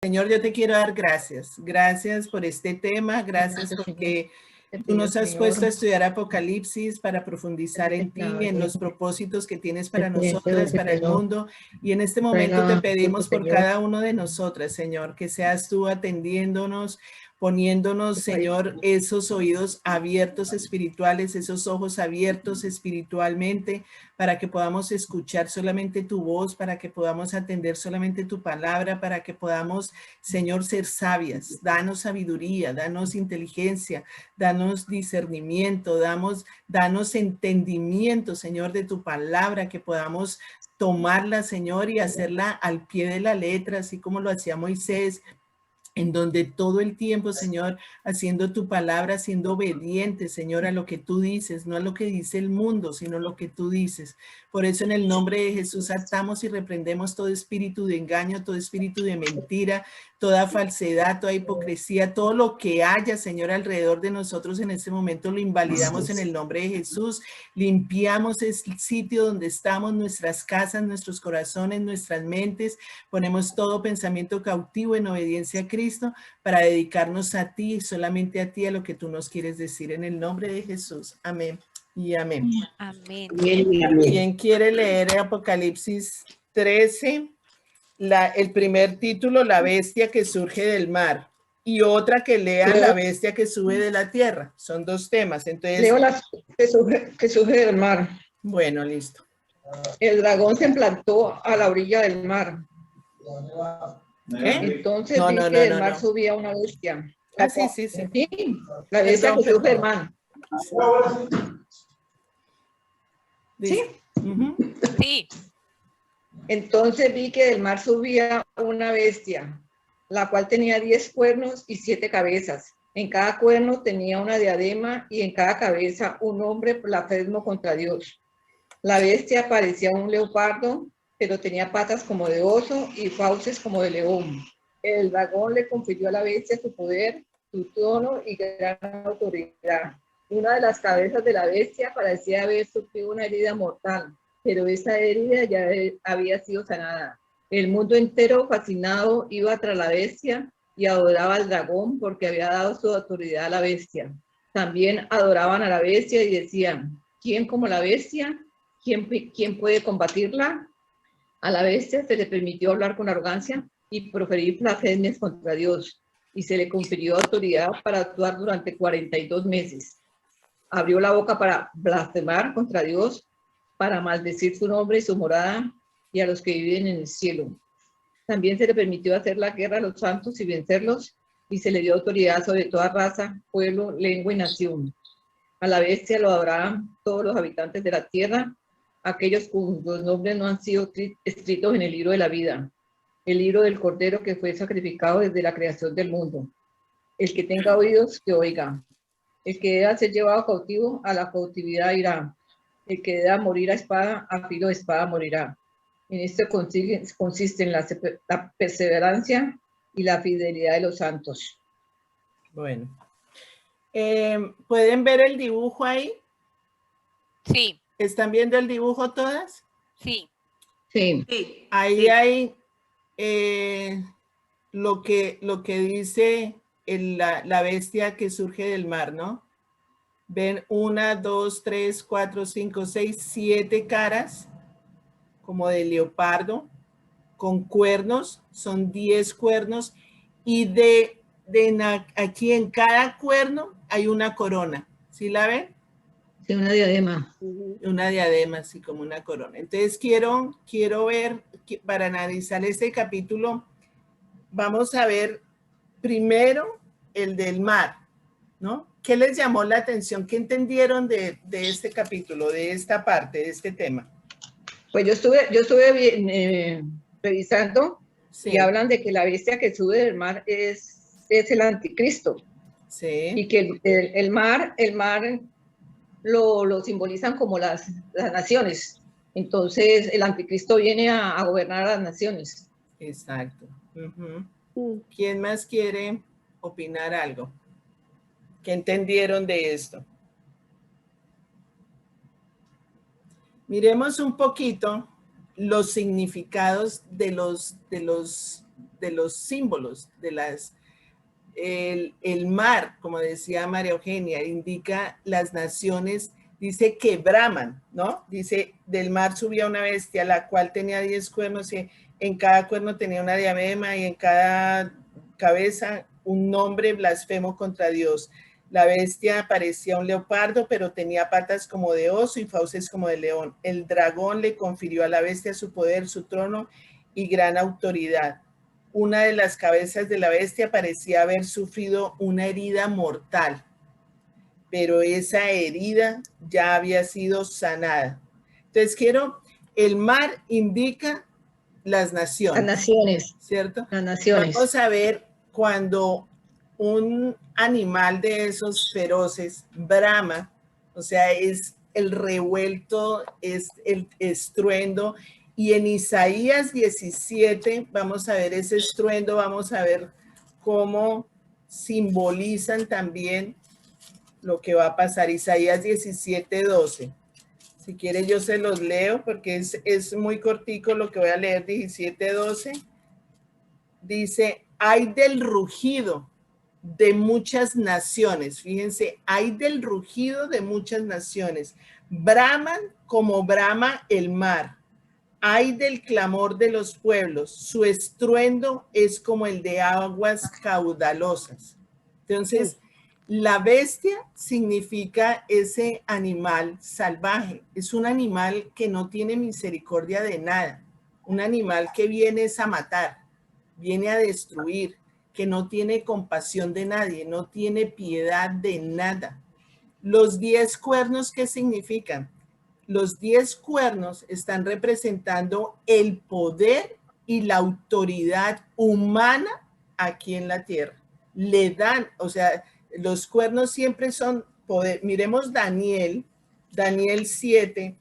Señor, yo te quiero dar gracias. Gracias por este tema. Gracias porque tú nos has puesto a estudiar Apocalipsis para profundizar en ti, en los propósitos que tienes para nosotras, para el mundo. Y en este momento te pedimos por cada uno de nosotras, Señor, que seas tú atendiéndonos, poniéndonos, Señor, esos oídos abiertos espirituales, esos ojos abiertos espiritualmente, para que podamos escuchar solamente tu voz, para que podamos atender solamente tu palabra, para que podamos, Señor, ser sabias. Danos sabiduría, danos inteligencia, danos discernimiento, danos entendimiento, Señor, de tu palabra, que podamos tomarla, Señor, y hacerla al pie de la letra, así como lo hacía Moisés, en donde todo el tiempo, Señor, haciendo tu palabra, siendo obediente, Señor, a lo que tú dices, no a lo que dice el mundo, sino lo que tú dices. Por eso en el nombre de Jesús atamos y reprendemos todo espíritu de engaño, todo espíritu de mentira, toda falsedad, toda hipocresía, todo lo que haya, Señor, alrededor de nosotros en este momento lo invalidamos en el nombre de Jesús. Limpiamos el sitio donde estamos, nuestras casas, nuestros corazones, nuestras mentes. Ponemos todo pensamiento cautivo en obediencia a Cristo para dedicarnos a ti, solamente a ti, a lo que tú nos quieres decir en el nombre de Jesús. Amén y amén. Amén. ¿Quién quiere leer Apocalipsis 13? El primer título, la bestia que surge del mar, y otra que lea la bestia que sube de la tierra. Son dos temas. Entonces, leo la que surge del mar. Bueno, listo. El dragón se plantó a la orilla del mar. ¿Qué? Entonces vi que del mar subía una bestia. Ah, sí. Sí, la bestia que surge del mar. ¿Sí? Sí. Entonces vi que del mar subía una bestia, la cual tenía 10 cuernos y 7 cabezas. En cada cuerno tenía una diadema y en cada cabeza un hombre blasfemo contra Dios. La bestia parecía un leopardo, pero tenía patas como de oso y fauces como de león. El dragón le confirió a la bestia su poder, su trono y gran autoridad. Una de las cabezas de la bestia parecía haber sufrido una herida mortal, pero esa herida ya había sido sanada. El mundo entero, fascinado, iba tras la bestia y adoraba al dragón porque había dado su autoridad a la bestia. También adoraban a la bestia y decían, ¿quién como la bestia? ¿Quién puede combatirla? A la bestia se le permitió hablar con arrogancia y proferir blasfemias contra Dios, y se le confirió autoridad para actuar durante 42 meses. Abrió la boca para blasfemar contra Dios, para maldecir su nombre y su morada y a los que viven en el cielo. También se le permitió hacer la guerra a los santos y vencerlos, y se le dio autoridad sobre toda raza, pueblo, lengua y nación. A la bestia lo adoraban todos los habitantes de la tierra, aquellos cuyos nombres no han sido escritos en el libro de la vida, el libro del Cordero que fue sacrificado desde la creación del mundo. El que tenga oídos, que oiga. El que deba ser llevado cautivo, a la cautividad irá. El que deba morir a espada, a filo de espada morirá. En esto consiste en la perseverancia y la fidelidad de los santos. Bueno. ¿Pueden ver el dibujo ahí? Sí. ¿Están viendo el dibujo todas? Sí. Sí. Ahí sí. Hay lo que dice la bestia que surge del mar, ¿no? Ven 1, 2, 3, 4, 5, 6, 7 caras como de leopardo con cuernos, son 10 cuernos y aquí en cada cuerno hay una corona, ¿sí la ven? Sí, una diadema. Una diadema, así como una corona. Entonces quiero ver, para analizar este capítulo, vamos a ver primero el del mar, ¿no? ¿Qué les llamó la atención? ¿Qué entendieron de este capítulo, de esta parte, de este tema? Pues yo estuve revisando, sí. Y hablan de que la bestia que sube del mar es el anticristo. Sí. Y que el mar lo simbolizan como las naciones. Entonces el anticristo viene a gobernar a las naciones. Exacto. ¿Quién más quiere opinar algo? ¿Qué entendieron de esto? Miremos un poquito los significados de los los símbolos, el mar, como decía María Eugenia, indica las naciones, dice que braman, ¿no? Dice, del mar subía una bestia, la cual tenía 10 cuernos y en cada cuerno tenía una diadema y en cada cabeza un nombre blasfemo contra Dios. La bestia parecía un leopardo, pero tenía patas como de oso y fauces como de león. El dragón le confirió a la bestia su poder, su trono y gran autoridad. Una de las cabezas de la bestia parecía haber sufrido una herida mortal, pero esa herida ya había sido sanada. Entonces el mar indica las naciones. Las naciones. ¿Cierto? Las naciones. Vamos a ver cuando un animal de esos feroces brama, o sea, es el revuelto, es el estruendo, y en Isaías 17 vamos a ver ese estruendo, vamos a ver cómo simbolizan también lo que va a pasar. Isaías 17:12. Si quiere yo se los leo porque es muy cortico lo que voy a leer. 17:12 dice, hay del rugido de muchas naciones. Fíjense, hay del rugido de muchas naciones. Braman como brama el mar. Hay del clamor de los pueblos. Su estruendo es como el de aguas caudalosas. Entonces, la bestia significa ese animal salvaje. Es un animal que no tiene misericordia de nada. Un animal que viene es a matar, viene a destruir, que no tiene compasión de nadie, no tiene piedad de nada. Los 10 cuernos, ¿qué significan? Los 10 cuernos están representando el poder y la autoridad humana aquí en la tierra. Le dan, o sea, los cuernos siempre son poder. Miremos Daniel 7.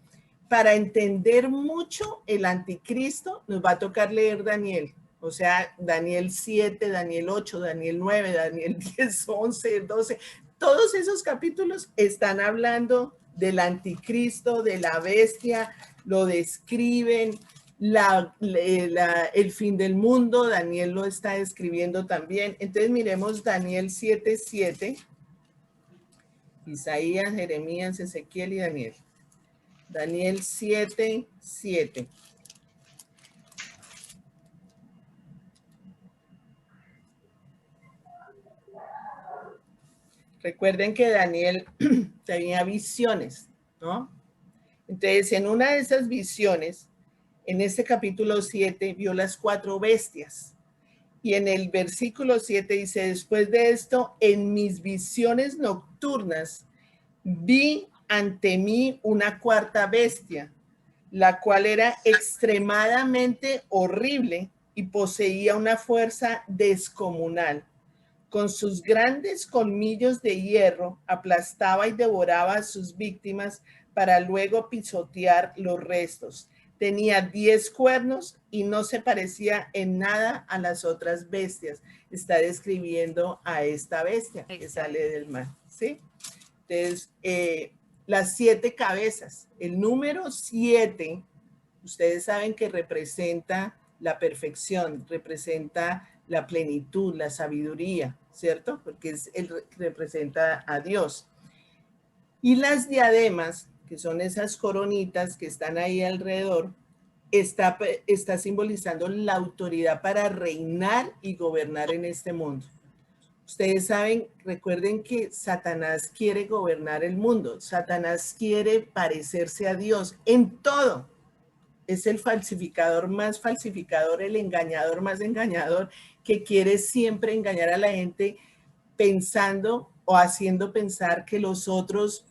Para entender mucho el anticristo, nos va a tocar leer Daniel. O sea, Daniel 7, Daniel 8, Daniel 9, Daniel 10, 11, 12. Todos esos capítulos están hablando del anticristo, de la bestia, lo describen, el fin del mundo, Daniel lo está describiendo también. Entonces miremos Daniel 7:7, Isaías, Jeremías, Ezequiel y Daniel. Daniel 7:7. Recuerden que Daniel tenía visiones, ¿no? Entonces, en una de esas visiones, en este capítulo 7, vio las 4 bestias. Y en el versículo 7 dice, después de esto, en mis visiones nocturnas, vi ante mí una 4ª bestia, la cual era extremadamente horrible y poseía una fuerza descomunal. Con sus grandes colmillos de hierro aplastaba y devoraba a sus víctimas para luego pisotear los restos. Tenía 10 cuernos y no se parecía en nada a las otras bestias. Está describiendo a esta bestia que sale del mar, ¿sí? Entonces, las 7 cabezas. El número 7, ustedes saben que representa la perfección, representa la plenitud, la sabiduría, ¿cierto? Porque representa a Dios. Y las diademas, que son esas coronitas que están ahí alrededor, está simbolizando la autoridad para reinar y gobernar en este mundo. Ustedes saben, recuerden que Satanás quiere gobernar el mundo. Satanás quiere parecerse a Dios en todo. Es el falsificador más falsificador, el engañador más engañador, que quiere siempre engañar a la gente pensando o haciendo pensar que los otros,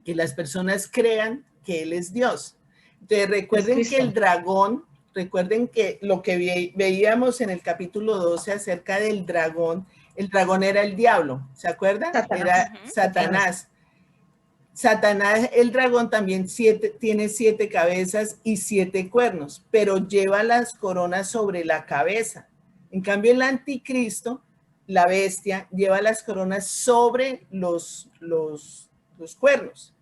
que las personas crean que Él es Dios. Entonces recuerden que el dragón, recuerden que lo que veíamos en el capítulo 12 acerca del dragón, el dragón era el diablo, ¿se acuerdan? Era Satanás. Satanás, el dragón también tiene 7 cabezas y 7 cuernos, pero lleva las coronas sobre la cabeza. En cambio, el anticristo, la bestia, lleva las coronas sobre los cuernos.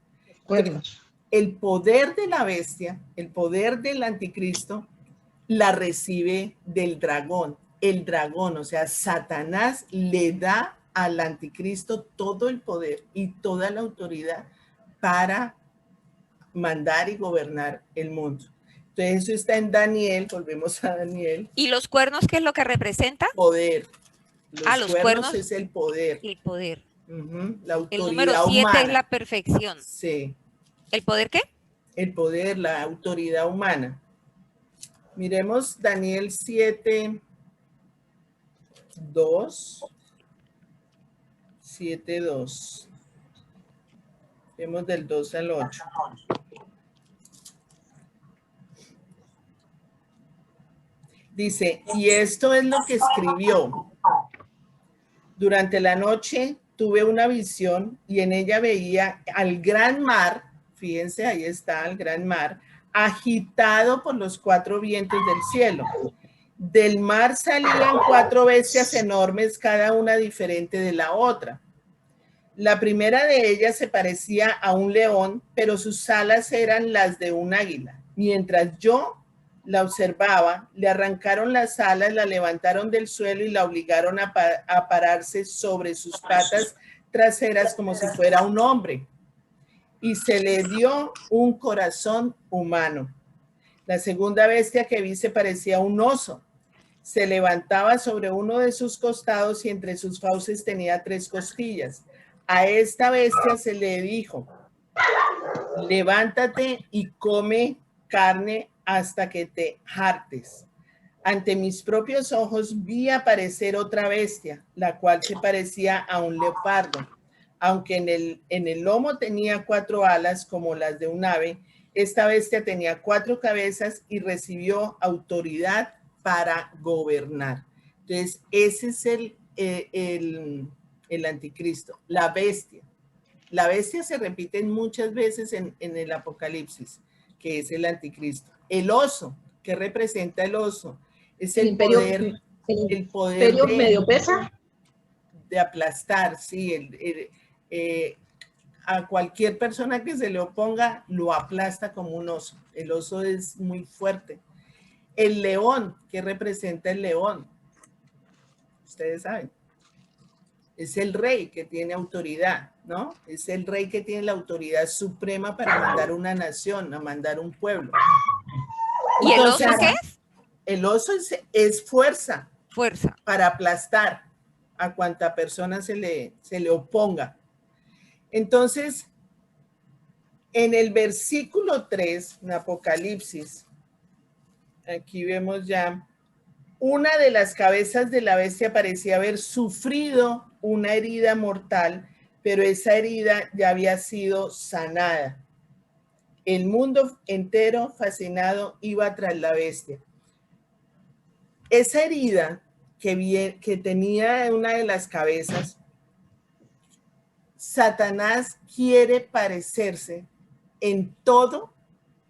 El poder de la bestia, el poder del anticristo, la recibe del dragón. el dragón, o sea, Satanás le da al anticristo todo el poder y toda la autoridad para mandar y gobernar el mundo. Entonces eso está en Daniel, volvemos a Daniel. ¿Y los cuernos qué es lo que representa? Poder. Los cuernos es el poder. El poder. La autoridad el número 7 humana. es la perfección. Sí. ¿El poder qué? El poder, la autoridad humana. Miremos Daniel 7, 2. 7, 2. Vemos del 2 al 8. Dice, y esto es lo que escribió. Durante la noche tuve una visión y en ella veía al gran mar, fíjense, ahí está el gran mar, agitado por los 4 vientos del cielo. Del mar salían 4 bestias enormes, cada una diferente de la otra. La primera de ellas se parecía a un león, pero sus alas eran las de un águila. Mientras yo la observaba, le arrancaron las alas, la levantaron del suelo y la obligaron a pararse sobre sus patas traseras como si fuera un hombre. Y se le dio un corazón humano. La segunda bestia que vi se parecía a un oso. Se levantaba sobre uno de sus costados y entre sus fauces tenía 3 costillas. A esta bestia se le dijo, levántate y come carne hasta que te hartes. Ante mis propios ojos vi aparecer otra bestia, la cual se parecía a un leopardo. Aunque en el lomo tenía 4 alas como las de un ave, esta bestia tenía 4 cabezas y recibió autoridad para gobernar. Entonces, ese es el anticristo, la bestia. La bestia se repite muchas veces en el Apocalipsis, que es el anticristo. El oso, ¿qué representa el oso? Es el poder, el poder de, medio pesa. De aplastar, sí. A cualquier persona que se le oponga, lo aplasta como un oso. El oso es muy fuerte. El león, ¿qué representa el león? Ustedes saben. Es el rey que tiene autoridad, ¿no? Es el rey que tiene la autoridad suprema para mandar una nación, a mandar un pueblo. ¿Y entonces, el oso qué es? El oso es fuerza. Fuerza. Para aplastar a cuanta persona se le oponga. Entonces, en el versículo 3, en Apocalipsis, aquí vemos ya, una de las cabezas de la bestia parecía haber sufrido una herida mortal, pero esa herida ya había sido sanada. El mundo entero, fascinado, iba tras la bestia. Esa herida que tenía una de las cabezas, Satanás quiere parecerse en todo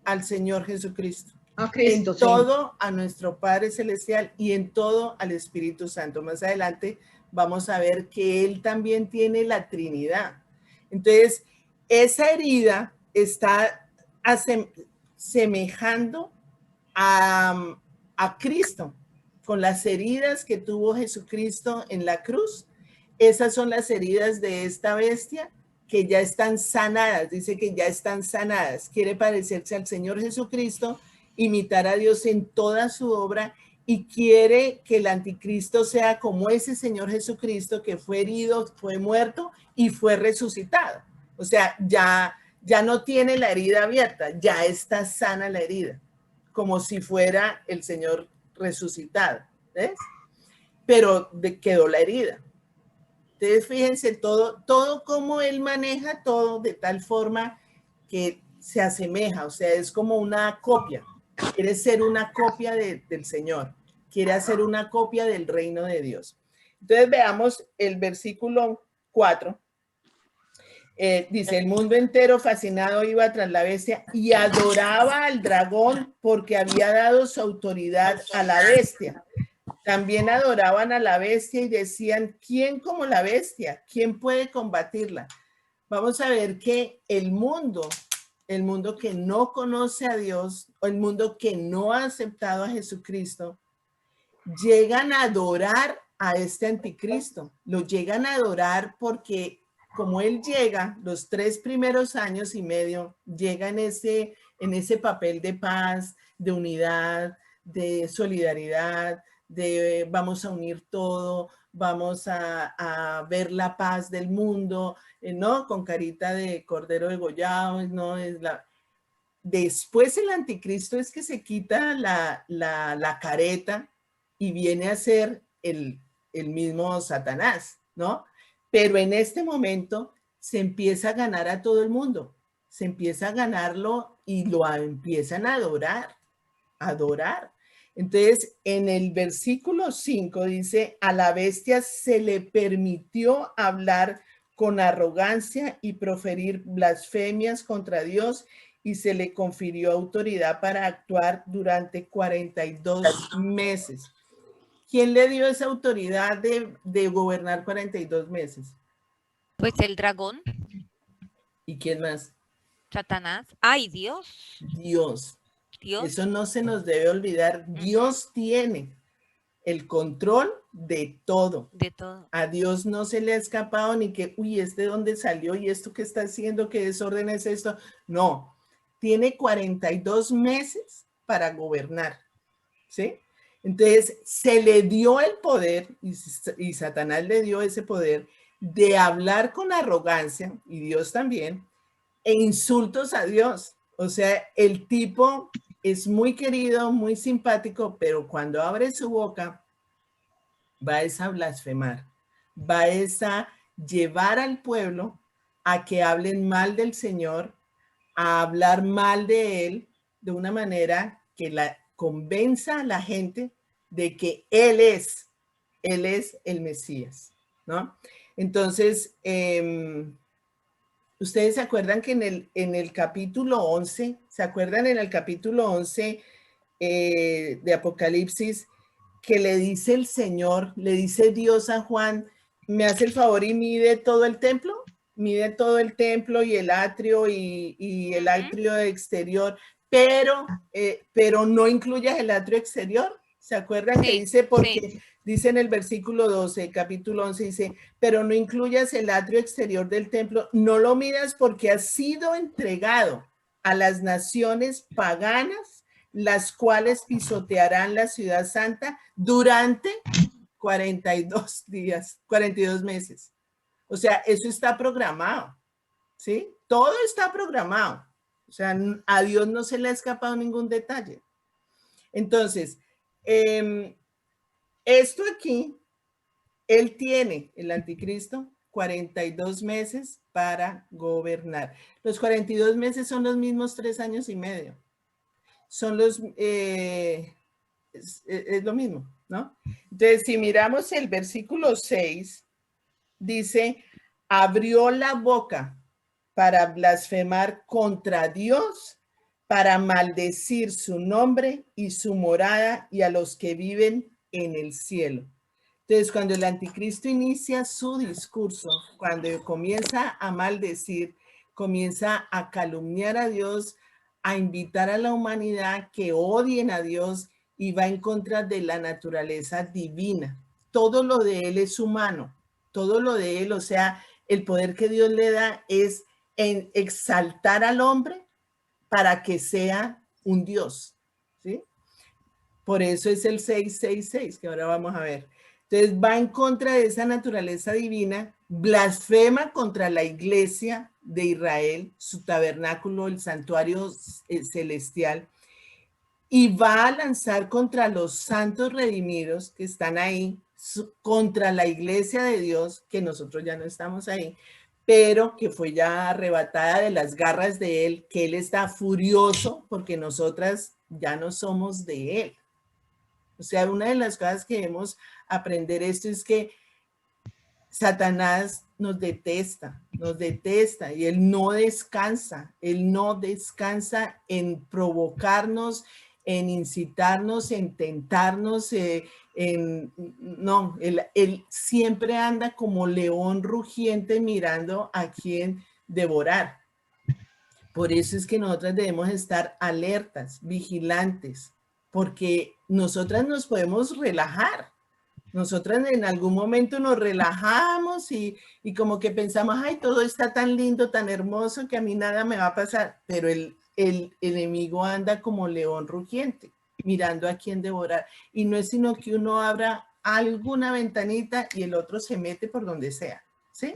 al Señor Jesucristo. A Cristo, en todo a nuestro Padre Celestial y en todo al Espíritu Santo. Más adelante vamos a ver que Él también tiene la Trinidad. Entonces, esa herida está semejando a Cristo, con las heridas que tuvo Jesucristo en la cruz. Esas son las heridas de esta bestia que ya están sanadas. Dice que ya están sanadas. Quiere parecerse al Señor Jesucristo, imitar a Dios en toda su obra y quiere que el anticristo sea como ese Señor Jesucristo que fue herido, fue muerto y fue resucitado. O sea, ya no tiene la herida abierta, ya está sana la herida, como si fuera el Señor resucitado, ¿ves? Pero quedó la herida. Entonces, fíjense todo cómo él maneja todo de tal forma que se asemeja, o sea, es como una copia. Quiere ser una copia del Señor, quiere hacer una copia del reino de Dios. Entonces veamos el versículo 4. Dice, el mundo entero fascinado iba tras la bestia y adoraba al dragón porque había dado su autoridad a la bestia. También adoraban a la bestia y decían, ¿quién como la bestia? ¿Quién puede combatirla? Vamos a ver que el mundo que no conoce a Dios, o el mundo que no ha aceptado a Jesucristo, llegan a adorar a este anticristo. Lo llegan a adorar porque como él llega, los 3 primeros años y medio, llega en ese papel de paz, de unidad, de solidaridad, de vamos a unir todo, vamos a ver la paz del mundo, ¿no? Con carita de cordero degollado, ¿no? Después el anticristo es que se quita la careta y viene a ser el mismo Satanás, ¿no? Pero en este momento se empieza a ganar a todo el mundo, se empieza a ganarlo y lo empiezan a adorar. Entonces, en el versículo 5 dice, a la bestia se le permitió hablar con arrogancia y proferir blasfemias contra Dios y se le confirió autoridad para actuar durante 42 meses. ¿Quién le dio esa autoridad de gobernar 42 meses? Pues el dragón. ¿Y quién más? Satanás. ¡Ay, Dios! Dios. Dios. Eso no se nos debe olvidar. Dios tiene el control de todo. De todo. A Dios no se le ha escapado ni que, uy, ¿este dónde salió? ¿Y esto qué está haciendo? ¿Qué desorden es esto? No. Tiene 42 meses para gobernar. ¿Sí? Entonces, se le dio el poder, y Satanás le dio ese poder, de hablar con arrogancia, y Dios también, e insultos a Dios. O sea, el tipo es muy querido, muy simpático, pero cuando abre su boca, va a blasfemar, va a llevar al pueblo a que hablen mal del Señor, a hablar mal de Él, de una manera que convenza a la gente de que Él es el Mesías, ¿no? Entonces, ustedes se acuerdan que en el capítulo 11, ¿se acuerdan en el capítulo 11 de Apocalipsis que le dice el Señor, le dice Dios a Juan, me hace el favor y mide todo el templo? Mide todo el templo y el atrio y el atrio exterior, pero no incluyas el atrio exterior. ¿Se acuerdan que dice? Porque dice en el versículo 12, capítulo 11, dice, pero no incluyas el atrio exterior del templo, no lo midas porque ha sido entregado a las naciones paganas, las cuales pisotearán la ciudad santa durante 42 días, 42 meses. O sea, eso está programado, ¿sí? Todo está programado. O sea, a Dios no se le ha escapado ningún detalle. Entonces, esto aquí, él tiene, el anticristo, 42 meses para gobernar. Los 42 meses son los mismos 3 años y medio. Son los, es lo mismo, ¿no? Entonces, si miramos el versículo 6, dice, abrió la boca para blasfemar contra Dios, para maldecir su nombre y su morada y a los que viven en el cielo. Entonces, cuando el anticristo inicia su discurso, cuando comienza a maldecir, comienza a calumniar a Dios, a invitar a la humanidad que odien a Dios y va en contra de la naturaleza divina. Todo lo de él es humano, todo lo de él, o sea, el poder que Dios le da es en exaltar al hombre para que sea un Dios, ¿sí? Por eso es el 666 que ahora vamos a ver. Entonces va en contra de esa naturaleza divina, blasfema contra la iglesia de Israel, su tabernáculo, el santuario celestial, y va a lanzar contra los santos redimidos que están ahí, contra la iglesia de Dios, que nosotros ya no estamos ahí, pero que fue ya arrebatada de las garras de él, que él está furioso porque nosotras ya no somos de él. O sea, una de las cosas que debemos aprender esto es que Satanás nos detesta y él no descansa en provocarnos, en incitarnos, en tentarnos, no, él siempre anda como león rugiente mirando a quién devorar. Por eso es que nosotros debemos estar alertas, vigilantes, porque nosotras nos podemos relajar. Nosotras en algún momento nos relajamos y como que pensamos, ay, todo está tan lindo, tan hermoso, que a mí nada me va a pasar. Pero el enemigo anda como león rugiente, mirando a quién devorar. Y no es sino que uno abra alguna ventanita y el otro se mete por donde sea, ¿sí?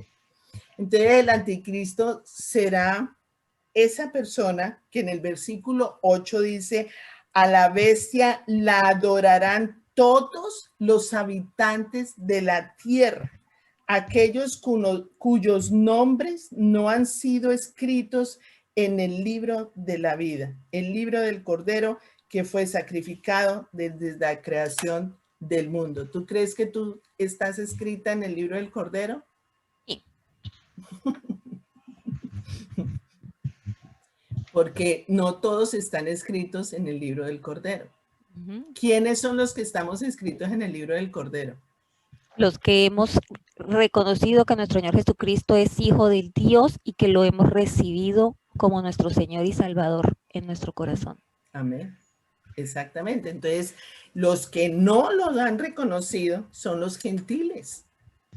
Entonces el anticristo será esa persona que en el versículo 8 dice, a la bestia la adorarán todos los habitantes de la tierra, aquellos cuyos nombres no han sido escritos en el libro de la vida, el libro del Cordero que fue sacrificado desde la creación del mundo. ¿Tú crees que tú estás escrita en el libro del Cordero? Sí. Porque no todos están escritos en el libro del Cordero. ¿Quiénes son los que estamos escritos en el libro del Cordero? Los que hemos reconocido que nuestro Señor Jesucristo es Hijo del Dios y que lo hemos recibido como nuestro Señor y Salvador en nuestro corazón. Amén. Exactamente. Entonces, los que no lo han reconocido son los gentiles.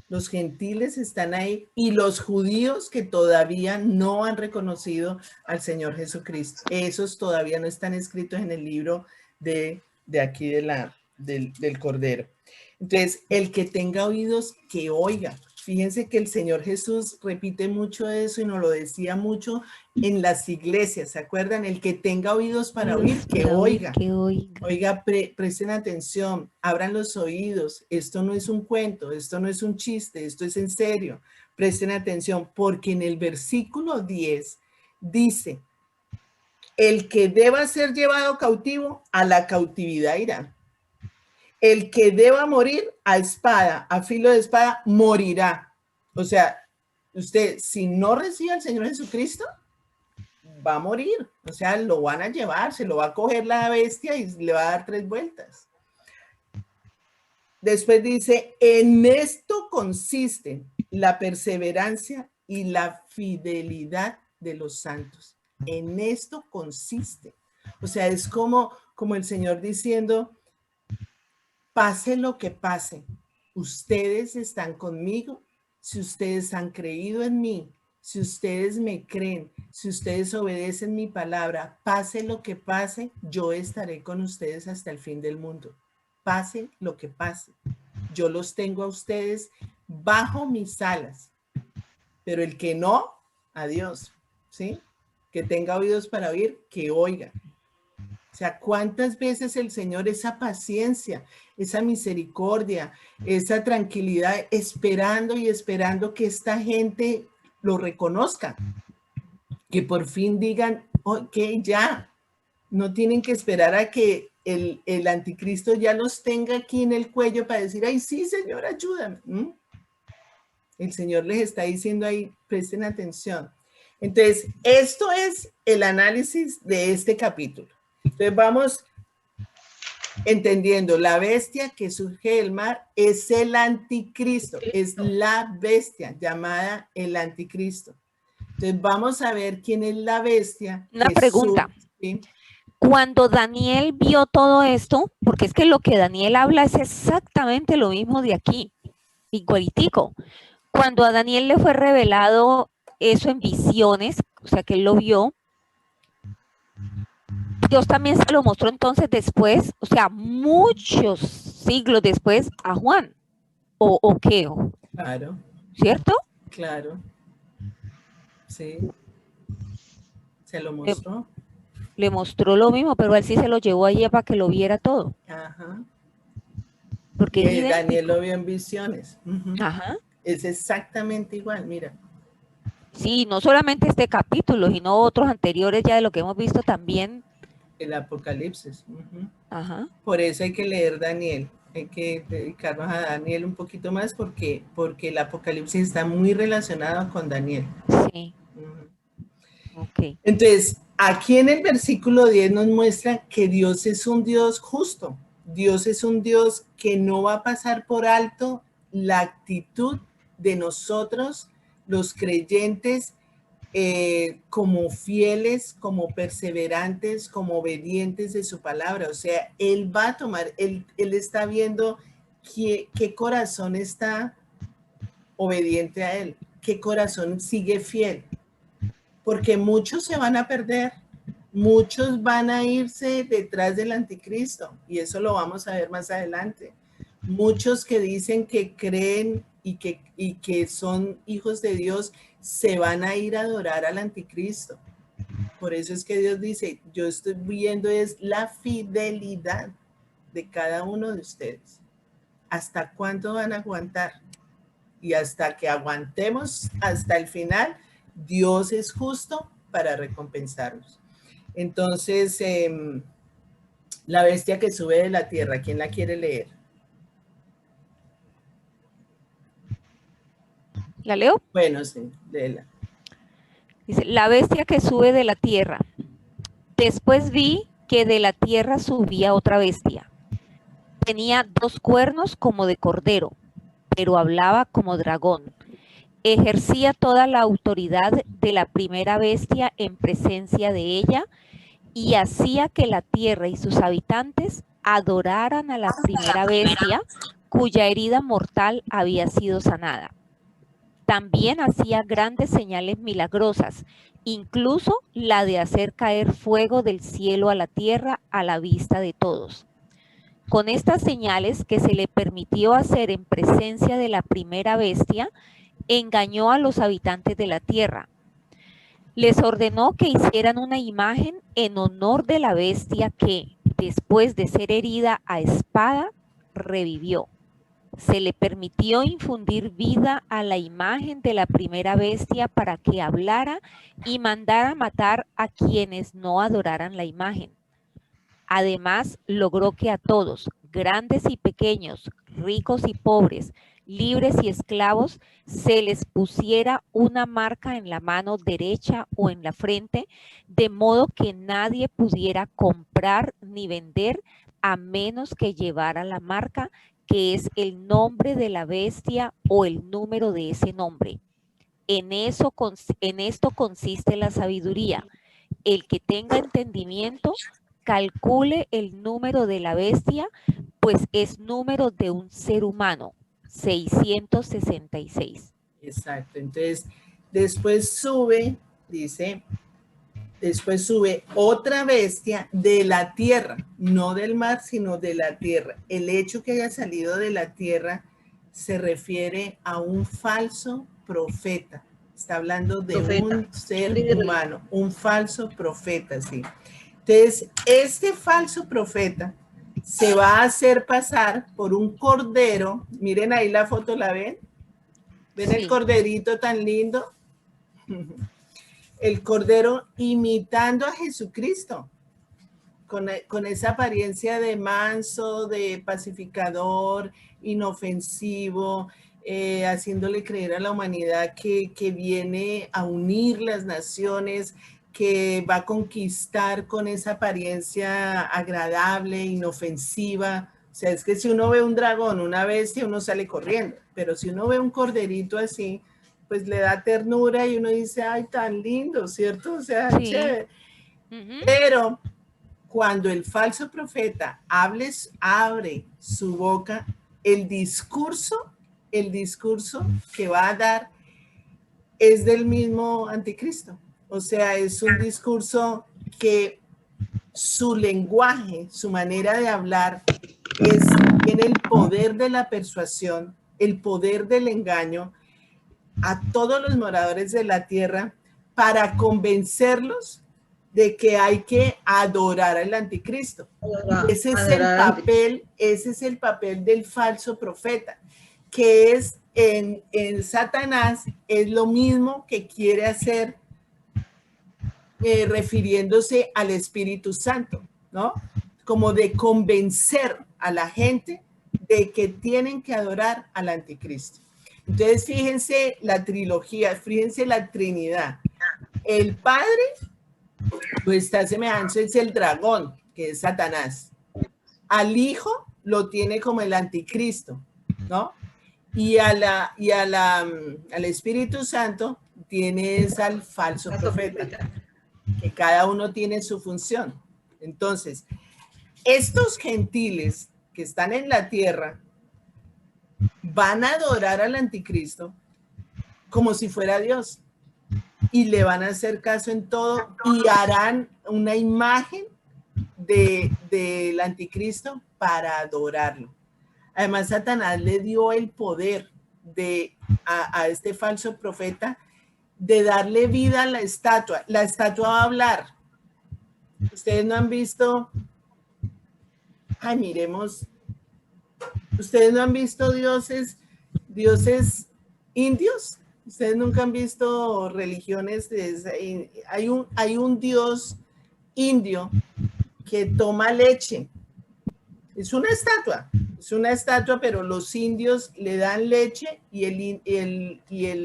Los gentiles están ahí y los judíos que todavía no han reconocido al Señor Jesucristo. Esos todavía no están escritos en el libro de aquí del Cordero. Entonces, el que tenga oídos, que oiga. Fíjense que el Señor Jesús repite mucho eso y nos lo decía mucho en las iglesias. ¿Se acuerdan? El que tenga oídos para oír, que oiga. Oiga, presten atención, abran los oídos. Esto no es un cuento, esto no es un chiste, esto es en serio. Presten atención, porque en el versículo 10 dice, el que deba ser llevado cautivo, a la cautividad irá. El que deba morir, a espada, a filo de espada, morirá. O sea, usted, si no recibe al Señor Jesucristo, va a morir. O sea, lo van a llevar, se lo va a coger la bestia y le va a dar 3 vueltas. Después dice, en esto consiste la perseverancia y la fidelidad de los santos. En esto consiste. O sea, es como el Señor diciendo, pase lo que pase, ustedes están conmigo, si ustedes han creído en mí, si ustedes me creen, si ustedes obedecen mi palabra, pase lo que pase, yo estaré con ustedes hasta el fin del mundo. Pase lo que pase, yo los tengo a ustedes bajo mis alas, pero el que no, adiós, ¿sí? Que tenga oídos para oír, que oiga. O sea, ¿cuántas veces el Señor, esa paciencia, esa misericordia, esa tranquilidad, esperando y esperando que esta gente lo reconozca? Que por fin digan, ok, ya, no tienen que esperar a que el anticristo ya los tenga aquí en el cuello para decir, ay, sí, Señor, ayúdame. El Señor les está diciendo ahí, presten atención. Entonces, esto es el análisis de este capítulo. Entonces vamos entendiendo, la bestia que surge del mar es el anticristo, es la bestia llamada el anticristo. Entonces vamos a ver quién es la bestia. Una pregunta. ¿Sí? Cuando Daniel vio todo esto, porque es que lo que Daniel habla es exactamente lo mismo de aquí, igualitico. Cuando a Daniel le fue revelado eso en visiones, o sea que él lo vio, Dios también se lo mostró entonces después, o sea, muchos siglos después a Juan, ¿o qué? Claro. ¿Cierto? Claro. Sí. Se lo mostró. Le mostró lo mismo, pero él sí se lo llevó allí para que lo viera todo. Ajá. Porque Daniel lo vio en visiones. Ajá. Es exactamente igual, mira. Sí, no solamente este capítulo, sino otros anteriores ya de lo que hemos visto también. El Apocalipsis. Ajá. Por eso hay que leer Daniel. Hay que dedicarnos a Daniel un poquito más porque el Apocalipsis está muy relacionado con Daniel. Sí. Okay. Entonces, aquí en el versículo 10 nos muestra que Dios es un Dios justo. Dios es un Dios que no va a pasar por alto la actitud de nosotros, los creyentes, como fieles, como perseverantes, como obedientes de su palabra. O sea, él va a tomar, él está viendo qué corazón está obediente a él, qué corazón sigue fiel. Porque muchos se van a perder, muchos van a irse detrás del anticristo, y eso lo vamos a ver más adelante. Muchos que dicen que creen y que son hijos de Dios se van a ir a adorar al anticristo. Por eso es que Dios dice, yo estoy viendo es la fidelidad de cada uno de ustedes. ¿Hasta cuánto van a aguantar? Y hasta que aguantemos hasta el final, Dios es justo para recompensarnos. Entonces, la bestia que sube de la tierra, ¿quién la quiere leer? ¿La leo? Bueno, sí, léela. Dice, la bestia que sube de la tierra. Después vi que de la tierra subía otra bestia. Tenía 2 cuernos como de cordero, pero hablaba como dragón. Ejercía toda la autoridad de la primera bestia en presencia de ella y hacía que la tierra y sus habitantes adoraran a la primera bestia cuya herida mortal había sido sanada. También hacía grandes señales milagrosas, incluso la de hacer caer fuego del cielo a la tierra a la vista de todos. Con estas señales que se le permitió hacer en presencia de la primera bestia, engañó a los habitantes de la tierra. Les ordenó que hicieran una imagen en honor de la bestia que, después de ser herida a espada, revivió. Se le permitió infundir vida a la imagen de la primera bestia para que hablara y mandara matar a quienes no adoraran la imagen. Además, logró que a todos, grandes y pequeños, ricos y pobres, libres y esclavos, se les pusiera una marca en la mano derecha o en la frente, de modo que nadie pudiera comprar ni vender a menos que llevara la marca, que es el nombre de la bestia o el número de ese nombre. En esto consiste la sabiduría. El que tenga entendimiento, calcule el número de la bestia, pues es número de un ser humano, 666. Exacto. Entonces, después sube, dice, después sube otra bestia de la tierra, no del mar, sino de la tierra. El hecho que haya salido de la tierra se refiere a un falso profeta. Está hablando de un ser humano, un falso profeta, sí. Entonces, este falso profeta se va a hacer pasar por un cordero. Miren ahí la foto, ¿la ven? ¿Ven el corderito tan lindo? El cordero imitando a Jesucristo, con esa apariencia de manso, de pacificador, inofensivo, haciéndole creer a la humanidad que viene a unir las naciones, que va a conquistar con esa apariencia agradable, inofensiva. O sea, es que si uno ve un dragón, una bestia, uno sale corriendo, pero si uno ve un corderito así, pues le da ternura y uno dice, ay, tan lindo, ¿cierto? O sea, sí. Chévere. Pero cuando el falso profeta abre su boca, el discurso que va a dar es del mismo anticristo. O sea, es un discurso que su lenguaje, su manera de hablar, tiene el poder de la persuasión, el poder del engaño a todos los moradores de la tierra para convencerlos de que hay que adorar al anticristo. Ese es el papel del falso profeta, que es en Satanás, es lo mismo que quiere hacer refiriéndose al Espíritu Santo, ¿no? Como de convencer a la gente de que tienen que adorar al anticristo. Entonces, fíjense la trilogía, fíjense la Trinidad. El Padre, pues está semejanza, es el dragón, que es Satanás. Al Hijo lo tiene como el anticristo, ¿no? Y al Espíritu Santo tienes al falso profeta, que cada uno tiene su función. Entonces, estos gentiles que están en la tierra van a adorar al anticristo como si fuera Dios y le van a hacer caso en todo y harán una imagen del anticristo para adorarlo. Además, Satanás le dio el poder a este falso profeta de darle vida a la estatua. La estatua va a hablar. Ustedes no han visto, miremos, ustedes no han visto dioses indios. Ustedes nunca han visto religiones. Hay un dios indio que toma leche. Es una estatua, pero los indios le dan leche y el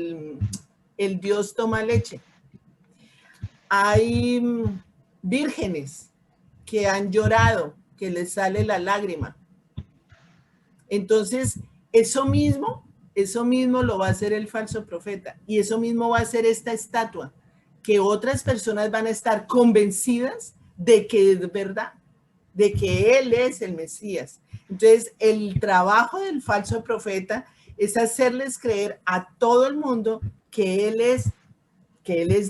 dios toma leche. Hay vírgenes que han llorado, que les sale la lágrima. Entonces, eso mismo lo va a hacer el falso profeta, y eso mismo va a hacer esta estatua, que otras personas van a estar convencidas de que es verdad, de que él es el Mesías. Entonces, el trabajo del falso profeta es hacerles creer a todo el mundo que él es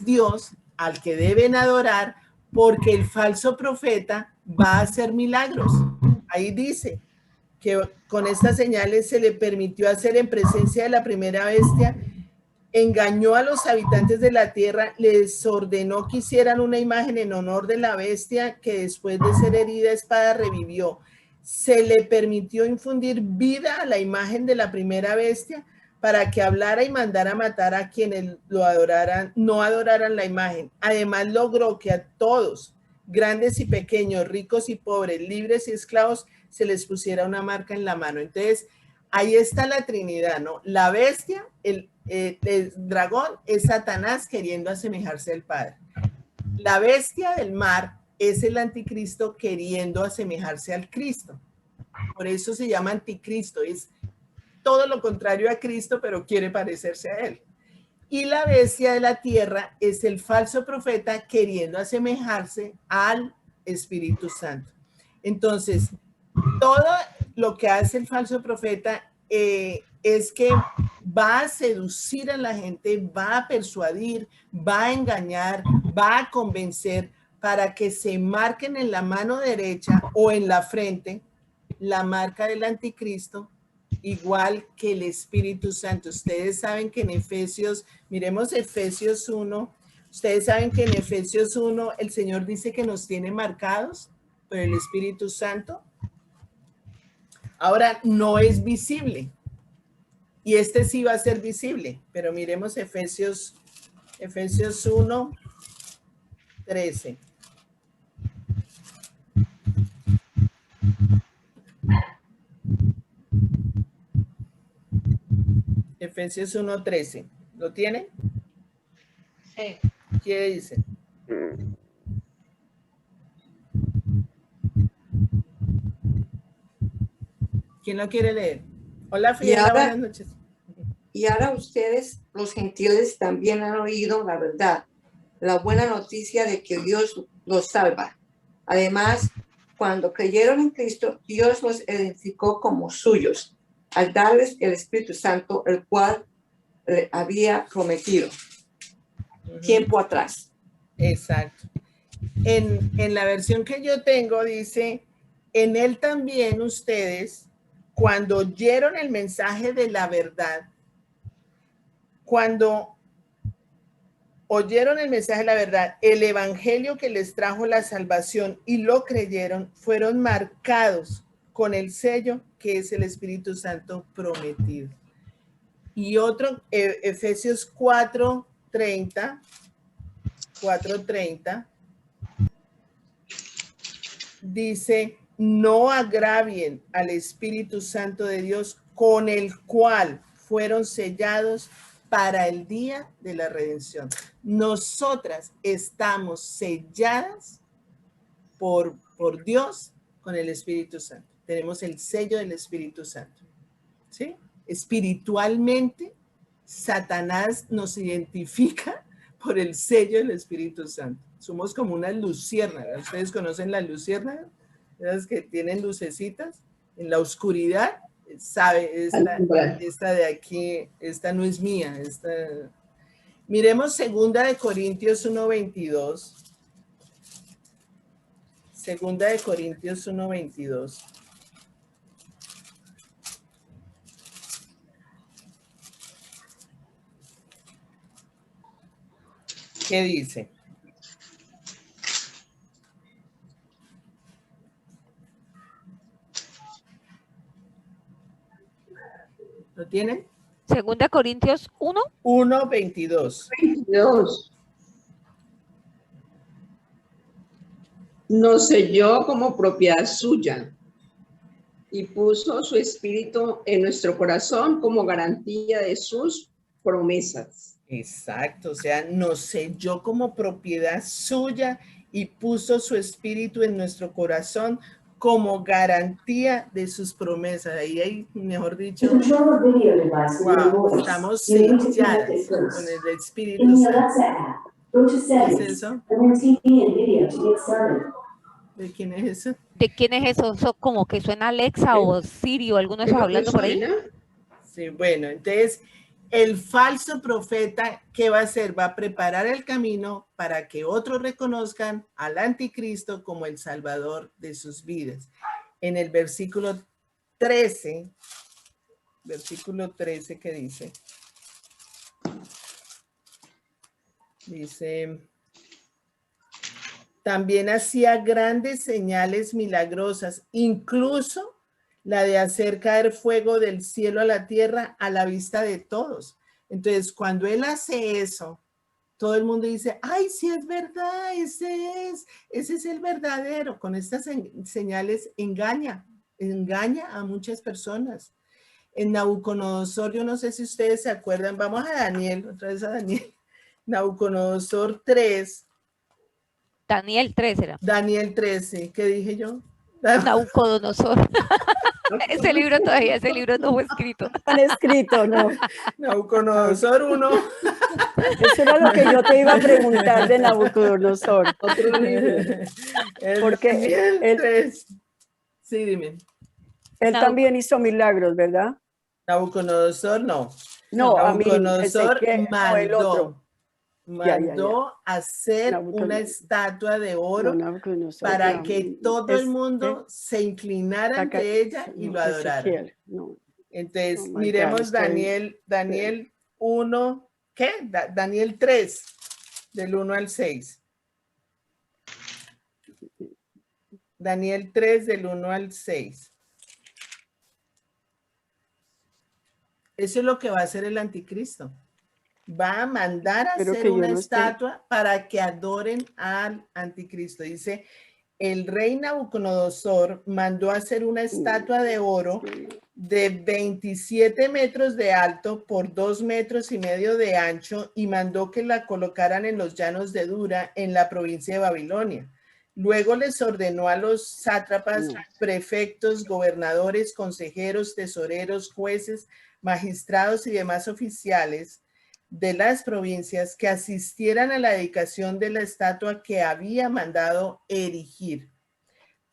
Dios, al que deben adorar, porque el falso profeta va a hacer milagros. Ahí dice que con estas señales se le permitió hacer en presencia de la primera bestia, engañó a los habitantes de la tierra, les ordenó que hicieran una imagen en honor de la bestia que después de ser herida a espada revivió. Se le permitió infundir vida a la imagen de la primera bestia para que hablara y mandara matar a quienes lo adoraran, no adoraran la imagen. Además logró que a todos, grandes y pequeños, ricos y pobres, libres y esclavos, se les pusiera una marca en la mano. Entonces, ahí está la Trinidad, ¿no? La bestia, el dragón es Satanás queriendo asemejarse al Padre. La bestia del mar es el anticristo queriendo asemejarse al Cristo. Por eso se llama anticristo, es todo lo contrario a Cristo, pero quiere parecerse a él. Y la bestia de la tierra es el falso profeta queriendo asemejarse al Espíritu Santo. Entonces, todo lo que hace el falso profeta es que va a seducir a la gente, va a persuadir, va a engañar, va a convencer para que se marquen en la mano derecha o en la frente la marca del anticristo, igual que el Espíritu Santo. Ustedes saben que en Efesios, miremos Efesios 1, ustedes saben que en Efesios 1 el Señor dice que nos tiene marcados por el Espíritu Santo. Ahora no es visible, y este sí va a ser visible, pero miremos Efesios 1, 13. Efesios 1, 13. ¿Lo tienen? Sí. ¿Qué dice? ¿Quién lo quiere leer? Hola, Fiela, buenas noches. Y ahora ustedes, los gentiles, también han oído la verdad, la buena noticia de que Dios los salva. Además, cuando creyeron en Cristo, Dios los identificó como suyos, al darles el Espíritu Santo, el cual le había prometido tiempo atrás. Exacto. En la versión que yo tengo dice, en él también ustedes, cuando oyeron el mensaje de la verdad, cuando oyeron el mensaje de la verdad, el evangelio que les trajo la salvación y lo creyeron, fueron marcados con el sello que es el Espíritu Santo prometido. Y otro, Efesios 4:30, dice, no agravien al Espíritu Santo de Dios, con el cual fueron sellados para el día de la redención. Nosotras estamos selladas por Dios con el Espíritu Santo. Tenemos el sello del Espíritu Santo. ¿Sí? Espiritualmente Satanás nos identifica por el sello del Espíritu Santo. Somos como unas luciérnagas. ¿Ustedes conocen las luciérnagas? Esas que tienen lucecitas en la oscuridad. Sabe, esta de aquí, esta no es mía. Miremos 2 Corintios 1:22. 2 Corintios 1:22. ¿Qué dice? ¿Lo tienen? 2 Corintios 1. 1:22. Nos selló como propiedad suya y puso su espíritu en nuestro corazón como garantía de sus promesas. Exacto, o sea, nos selló como propiedad suya y puso su espíritu en nuestro corazón como garantía de sus promesas. Ahí hay, mejor dicho, wow, estamos sellados con el Espíritu Santo. ¿Qué es eso? ¿De quién es eso? ¿De quién es eso? Eso como que suena Alexa o Siri o alguno de esos hablando por ahí. Sí, bueno, entonces el falso profeta, ¿qué va a hacer? Va a preparar el camino para que otros reconozcan al anticristo como el salvador de sus vidas. En el versículo 13, ¿qué dice? Dice, también hacía grandes señales milagrosas, incluso la de hacer caer fuego del cielo a la tierra a la vista de todos. Entonces, cuando él hace eso, todo el mundo dice, ay, sí es verdad, ese es el verdadero. Con estas señales engaña a muchas personas. En Nabucodonosor, yo no sé si ustedes se acuerdan, vamos a Daniel, otra vez a Daniel. Nabucodonosor 3. Daniel 3 era. Daniel 13, ¿qué dije yo? Nabucodonosor. Ese libro no fue escrito. Han escrito, no. Nabucodonosor 1. Eso era lo que yo te iba a preguntar de Nabucodonosor. Otro libro. Porque él, 3. Sí, dime. Él también hizo milagros, ¿verdad? Nabucodonosor no. No, Nabucodonosor el otro. mandó hacer una estatua de oro para que todo el mundo se inclinara ante ella y lo adorara. Entonces, miremos Daniel 1, ¿qué? Daniel 3, del 1 al 6. Daniel 3, del 1 al 6. Eso es lo que va a hacer el anticristo. Va a mandar a hacer una estatua para que adoren al anticristo. Dice, el rey Nabucodonosor mandó a hacer una estatua de oro de 27 metros de alto por 2,5 metros de ancho y mandó que la colocaran en los llanos de Dura, en la provincia de Babilonia. Luego les ordenó a los sátrapas, prefectos, gobernadores, consejeros, tesoreros, jueces, magistrados y demás oficiales de las provincias que asistieran a la dedicación de la estatua que había mandado erigir.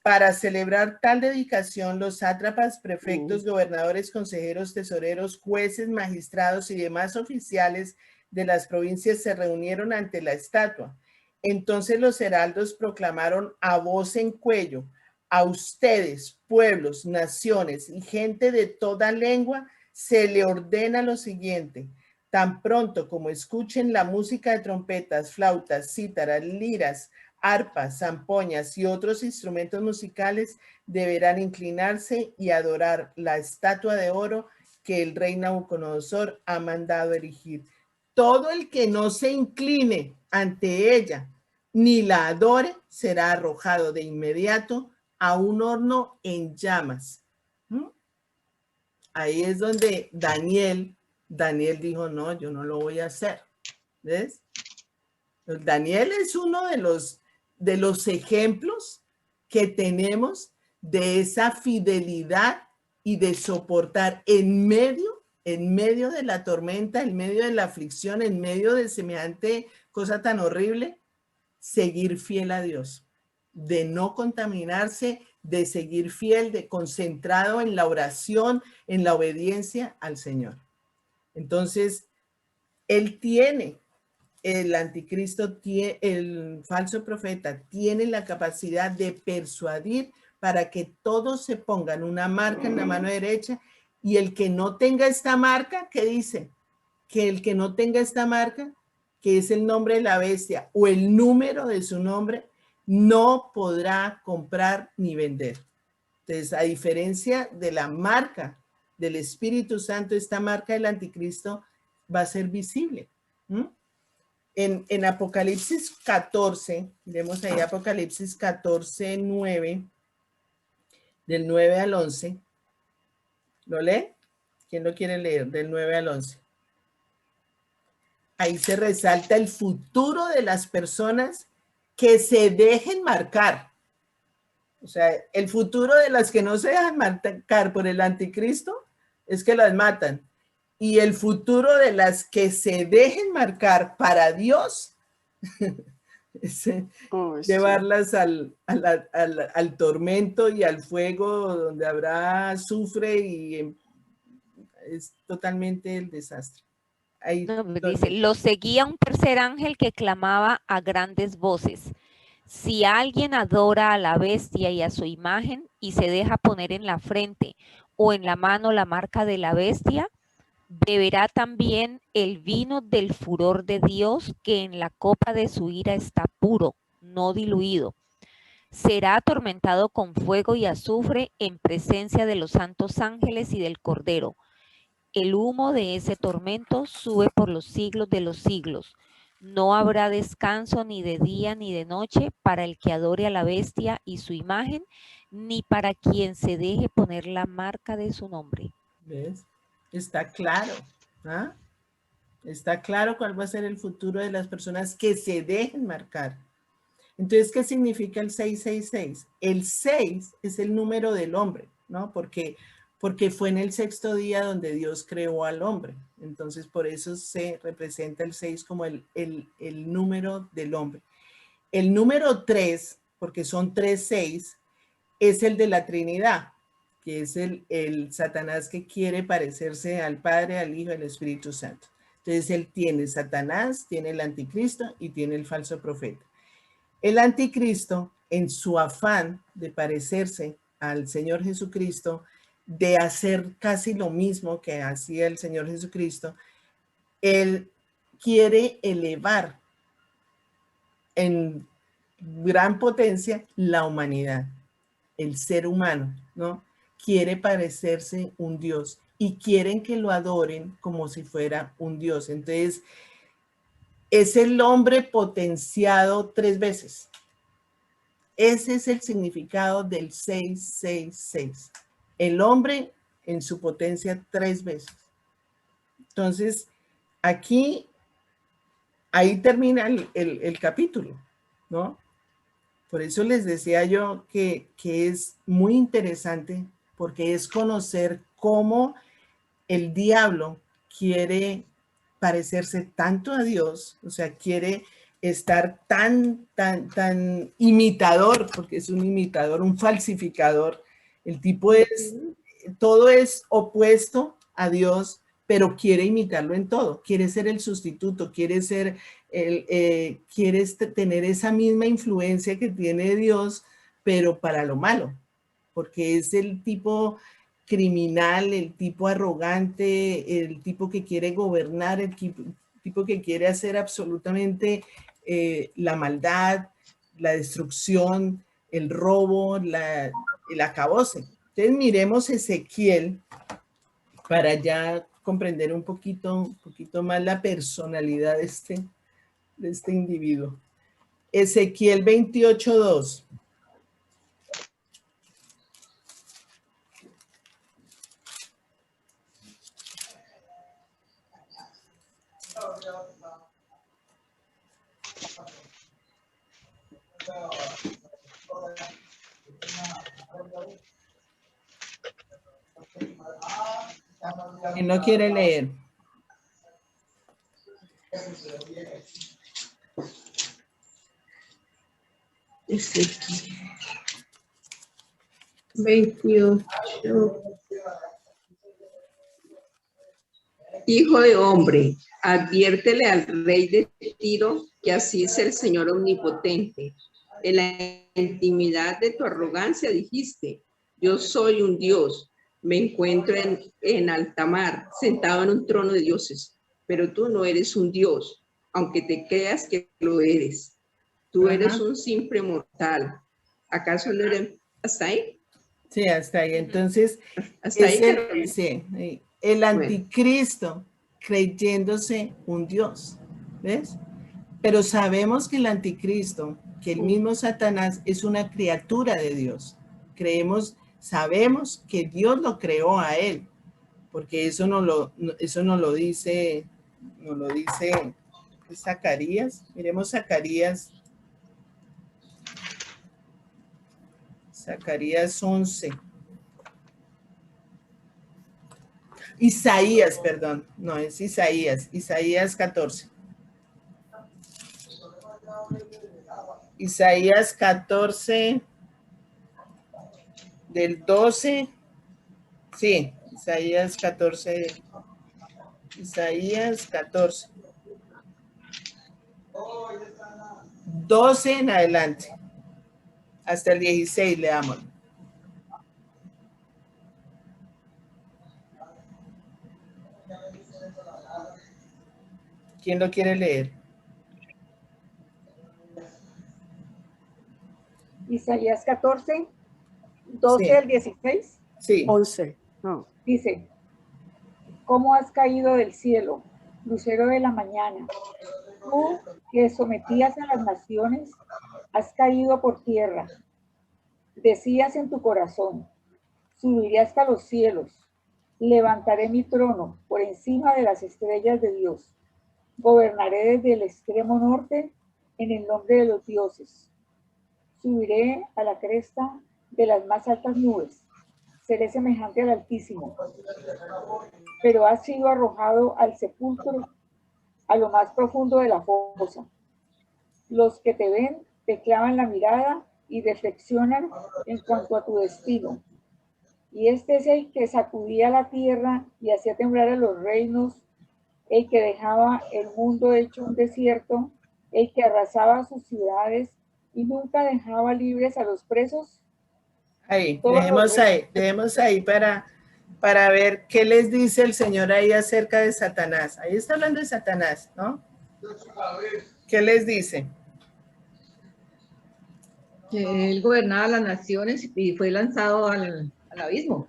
Para celebrar tal dedicación, los sátrapas, prefectos, gobernadores, consejeros, tesoreros, jueces, magistrados y demás oficiales de las provincias se reunieron ante la estatua. Entonces los heraldos proclamaron a voz en cuello: a ustedes, pueblos, naciones y gente de toda lengua, se le ordena lo siguiente: tan pronto como escuchen la música de trompetas, flautas, cítaras, liras, arpas, zampoñas y otros instrumentos musicales, deberán inclinarse y adorar la estatua de oro que el rey Nabucodonosor ha mandado erigir. Todo el que no se incline ante ella ni la adore será arrojado de inmediato a un horno en llamas. Ahí es donde Daniel dijo, no, yo no lo voy a hacer. ¿Ves? Daniel es uno de los ejemplos que tenemos de esa fidelidad y de soportar en medio en medio de la tormenta, en medio de la aflicción, en medio de semejante cosa tan horrible, seguir fiel a Dios, de no contaminarse, de seguir fiel, de concentrado en la oración, en la obediencia al Señor. Entonces, el anticristo, el falso profeta, tiene la capacidad de persuadir para que todos se pongan una marca en la mano derecha, y el que no tenga esta marca, ¿qué dice? Que el que no tenga esta marca, que es el nombre de la bestia o el número de su nombre, no podrá comprar ni vender. Entonces, a diferencia de la marca del Espíritu Santo, esta marca del anticristo va a ser visible. En Apocalipsis 14, vemos ahí Apocalipsis 14, 9, del 9 al 11. ¿Lo lee? ¿Quién lo quiere leer? Del 9 al 11. Ahí se resalta el futuro de las personas que se dejen marcar. O sea, el futuro de las que no se dejan marcar por el anticristo es que las matan. Y el futuro de las que se dejen marcar para Dios es llevarlas al tormento y al fuego, donde habrá azufre, y es totalmente el desastre. Ahí, no, dice, lo seguía un tercer ángel que clamaba a grandes voces: si alguien adora a la bestia y a su imagen y se deja poner en la frente o en la mano la marca de la bestia, beberá también el vino del furor de Dios, que en la copa de su ira está puro, no diluido. Será atormentado con fuego y azufre en presencia de los santos ángeles y del Cordero. El humo de ese tormento sube por los siglos de los siglos. No habrá descanso ni de día ni de noche para el que adore a la bestia y su imagen, ni para quien se deje poner la marca de su nombre. ¿Ves? Está claro. ¿Ah? Está claro cuál va a ser el futuro de las personas que se dejen marcar. Entonces, ¿qué significa el 666? El 6 es el número del hombre, ¿no? Porque fue en el sexto día donde Dios creó al hombre. Entonces, por eso se representa el 6 como el número del hombre. El número 3, porque son 3, 6, es el de la Trinidad, que es el Satanás que quiere parecerse al Padre, al Hijo y al Espíritu Santo. Entonces, él tiene Satanás, tiene el anticristo y tiene el falso profeta. El anticristo, en su afán de parecerse al Señor Jesucristo, de hacer casi lo mismo que hacía el Señor Jesucristo, él quiere elevar en gran potencia la humanidad, el ser humano, ¿no? Quiere parecerse un Dios y quieren que lo adoren como si fuera un Dios. Entonces, es el hombre potenciado 3 veces. Ese es el significado del 666. El hombre en su potencia 3 veces. Entonces, aquí, ahí termina el capítulo, ¿no? Por eso les decía yo que es muy interesante, porque es conocer cómo el diablo quiere parecerse tanto a Dios, o sea, quiere estar tan imitador, porque es un imitador, un falsificador. El tipo todo es opuesto a Dios, pero quiere imitarlo en todo, quiere ser el sustituto, quiere ser quiere tener esa misma influencia que tiene Dios, pero para lo malo, porque es el tipo criminal, el tipo arrogante, el tipo que quiere gobernar, el tipo que quiere hacer absolutamente la maldad, la destrucción, el robo, el acabose. Entonces miremos Ezequiel para ya comprender un poquito más la personalidad de este individuo. Ezequiel 28:2. ¿Quién no quiere leer? Ezequiel 28. Hijo de hombre, adviértele al rey de Tiro que así es el Señor omnipotente. En la intimidad de tu arrogancia dijiste, yo soy un Dios, me encuentro en alta mar, sentado en un trono de dioses, pero tú no eres un Dios, aunque te creas que lo eres. Tú eres un simple mortal. ¿Acaso no eres hasta ahí? Sí, hasta ahí. Entonces, Hasta ahí, el anticristo creyéndose un Dios, ¿ves? Pero sabemos que el anticristo, que el mismo Satanás es una criatura de Dios. Sabemos que Dios lo creó a él, porque eso no lo dice Zacarías. Miremos Zacarías 11. Isaías, perdón, no es Isaías 14. Isaías 14, del 12, sí, Isaías 14, 12 en adelante, hasta el 16 leamos. ¿Quién lo quiere leer? Isaías 14, 12 Sí. al 16. Sí. 11. No. Dice, ¿cómo has caído del cielo, lucero de la mañana? Tú que sometías a las naciones, has caído por tierra. Decías en tu corazón, subiré hasta los cielos, levantaré mi trono por encima de las estrellas de Dios. Gobernaré desde el extremo norte en el nombre de los dioses. Subiré a la cresta de las más altas nubes. Seré semejante al Altísimo. Pero has sido arrojado al sepulcro, a lo más profundo de la fosa. Los que te ven te clavan la mirada y reflexionan en cuanto a tu destino. Y este es el que sacudía la tierra y hacía temblar a los reinos, el que dejaba el mundo hecho un desierto, el que arrasaba sus ciudades y nunca dejaba libres a los presos. Ahí, dejemos ahí para ver qué les dice el Señor ahí acerca de Satanás. Ahí está hablando de Satanás, ¿no? ¿Qué les dice? Que él gobernaba las naciones y fue lanzado al abismo.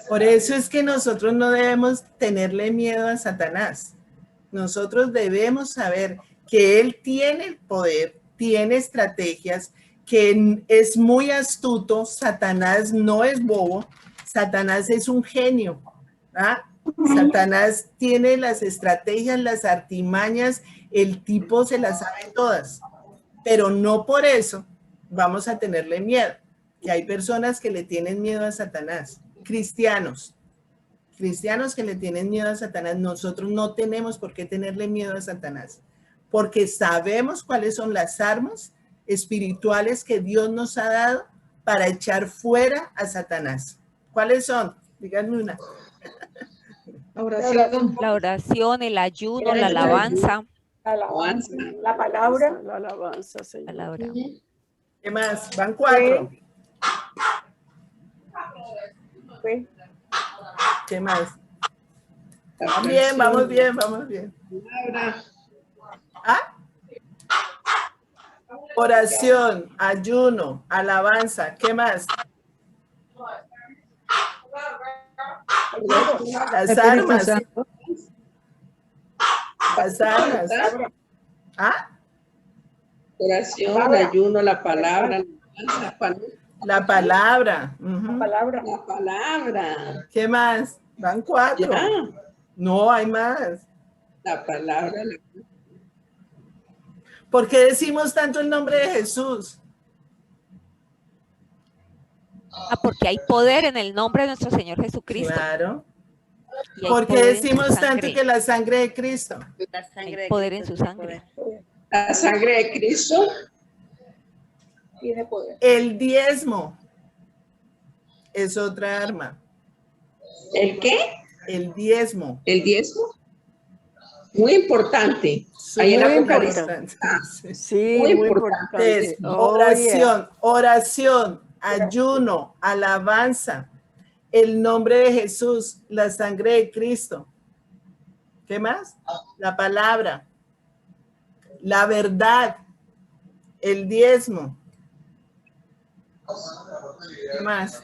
Por eso es que nosotros no debemos tenerle miedo a Satanás. Nosotros debemos saber que él tiene el poder, tiene estrategias, que es muy astuto. Satanás no es bobo, Satanás es un genio. ¿Ah? Satanás tiene las estrategias, las artimañas, el tipo se las sabe todas, pero no por eso vamos a tenerle miedo. Que hay personas que le tienen miedo a Satanás, cristianos que le tienen miedo a Satanás. Nosotros no tenemos por qué tenerle miedo a Satanás, porque sabemos cuáles son las armas espirituales que Dios nos ha dado para echar fuera a Satanás. ¿Cuáles son? Díganme una. La oración, el ayuno, la alabanza. La palabra. La alabanza, Señor. Palabra. ¿Qué más? Van 4. ¿Qué más? Vamos bien. ¿Ah? Oración, ayuno, alabanza. ¿Qué más? Las armas. Las armas. ¿Ah? Oración, ayuno, la palabra. La palabra. La palabra. ¿Qué más? Van 4. Ya. No, hay más. La palabra. ¿Por qué decimos tanto el nombre de Jesús? Porque hay poder en el nombre de nuestro Señor Jesucristo. Claro. Y hay ¿Por qué poder en su decimos tanto sangre. que la sangre de Cristo? La sangre Hay de poder en Cristo su tiene sangre. poder. La sangre de Cristo. Tiene poder. El diezmo es otra arma. ¿El qué? El diezmo. El diezmo. Muy importante. Ahí en Muy Apocalipsis. importante. Sí. Sí, Muy muy importante. Es importante. Oh, oración, oración, ayuno, alabanza, el nombre de Jesús, la sangre de Cristo. ¿Qué más? La palabra, la verdad, el diezmo. ¿Qué más?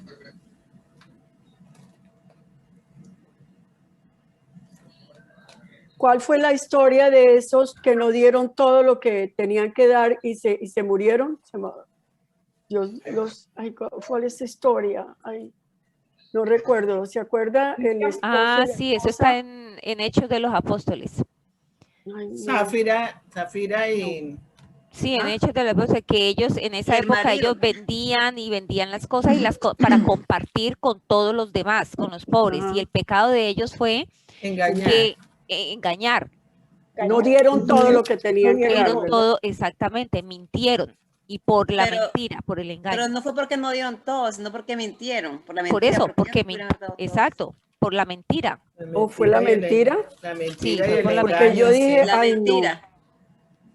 ¿Cuál fue la historia de esos que no dieron todo lo que tenían que dar y se murieron? ¿Cuál es esa historia? Ay, no recuerdo. ¿Se acuerda? El esposo Ah, y la sí, eso esposa. está en Hechos de los Apóstoles. Ay, no. Zafira y... Sí, en ¿Ah? Hechos de los Apóstoles, que ellos en esa El época marido. ellos vendían las cosas y para compartir con todos los demás, con los pobres. Ajá. Y el pecado de ellos fue engañar. que engañar. No dieron todo lo que tenían que dar, Dieron ¿verdad? todo exactamente, mintieron. Y por la Pero- mentira, por el engaño. Pero no fue porque no dieron todo, sino porque mintieron. Por la mentira. Por eso, porque ellos hubieran dado todo. exacto, por la mentira. ¿O fue la y el- mentira? La Sí, mentira y fue el por la engaño. Porque yo dije, La ay, no. mentira.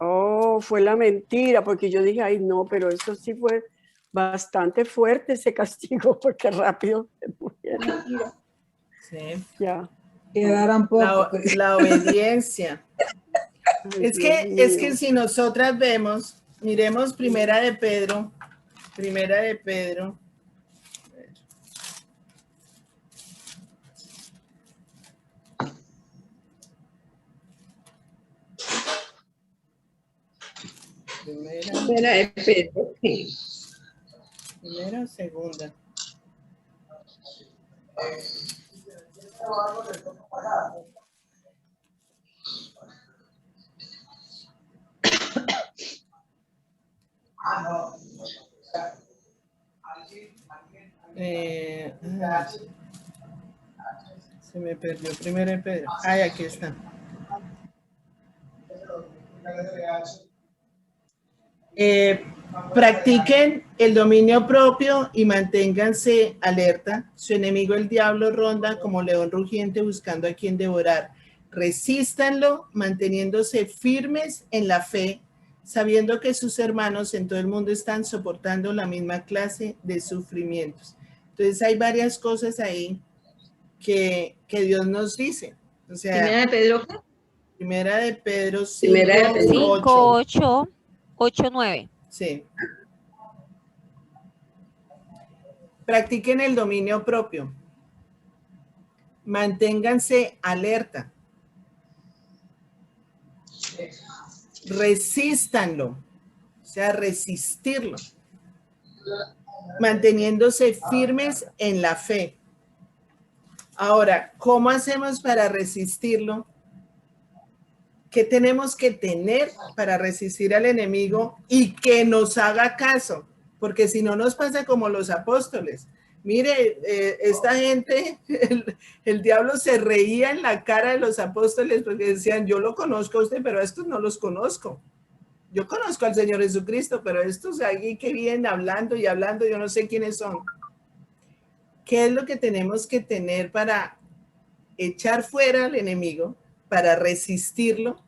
Oh, fue la mentira, porque yo dije, ay, no, pero eso sí fue bastante fuerte ese castigo, porque rápido se murieron. Sí. Ya. Quedaran La obediencia. Ay, Es Dios que mío. si nosotras vemos, miremos Primera de Pedro. Primera de Pedro. Primera o segunda. Se me perdió Primera de Pedro. Ay, aquí está. Practiquen el dominio propio y manténganse alerta. Su enemigo el diablo ronda como león rugiente buscando a quien devorar. Resístanlo manteniéndose firmes en la fe, sabiendo que sus hermanos en todo el mundo están soportando la misma clase de sufrimientos. Entonces hay varias cosas ahí que Dios nos dice. O sea, Primera de Pedro. Primera de Pedro 5, Primera de Pedro 5, 8, 8, 9. Sí. Practiquen el dominio propio. Manténganse alerta. Resístanlo. O sea, resistirlo. Manteniéndose firmes en la fe. Ahora, ¿cómo hacemos para resistirlo? ¿Qué tenemos que tener para resistir al enemigo y que nos haga caso? Porque si no nos pasa como los apóstoles. Mire, esta gente, el diablo se reía en la cara de los apóstoles porque decían, yo lo conozco a usted, pero a estos no los conozco. Yo conozco al Señor Jesucristo, pero estos aquí que vienen hablando y hablando, yo no sé quiénes son. ¿Qué es lo que tenemos que tener para echar fuera al enemigo, para resistirlo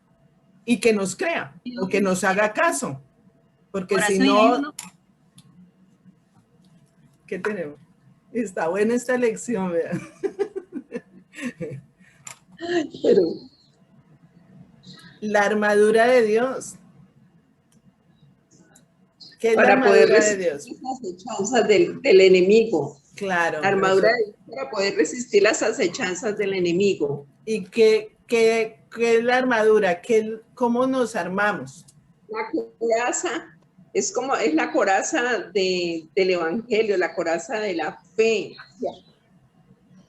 y que nos crea o que nos haga caso? Porque si no, ¿qué tenemos? Está buena esta lección, vean. Pero La armadura de Dios. ¿Qué es la para poder armadura de resistir Dios? las acechanzas del enemigo. Claro. La armadura de Dios para poder resistir las acechanzas del enemigo. ¿Y qué es la armadura? ¿Cómo nos armamos? La coraza es la coraza del evangelio, la coraza de la fe.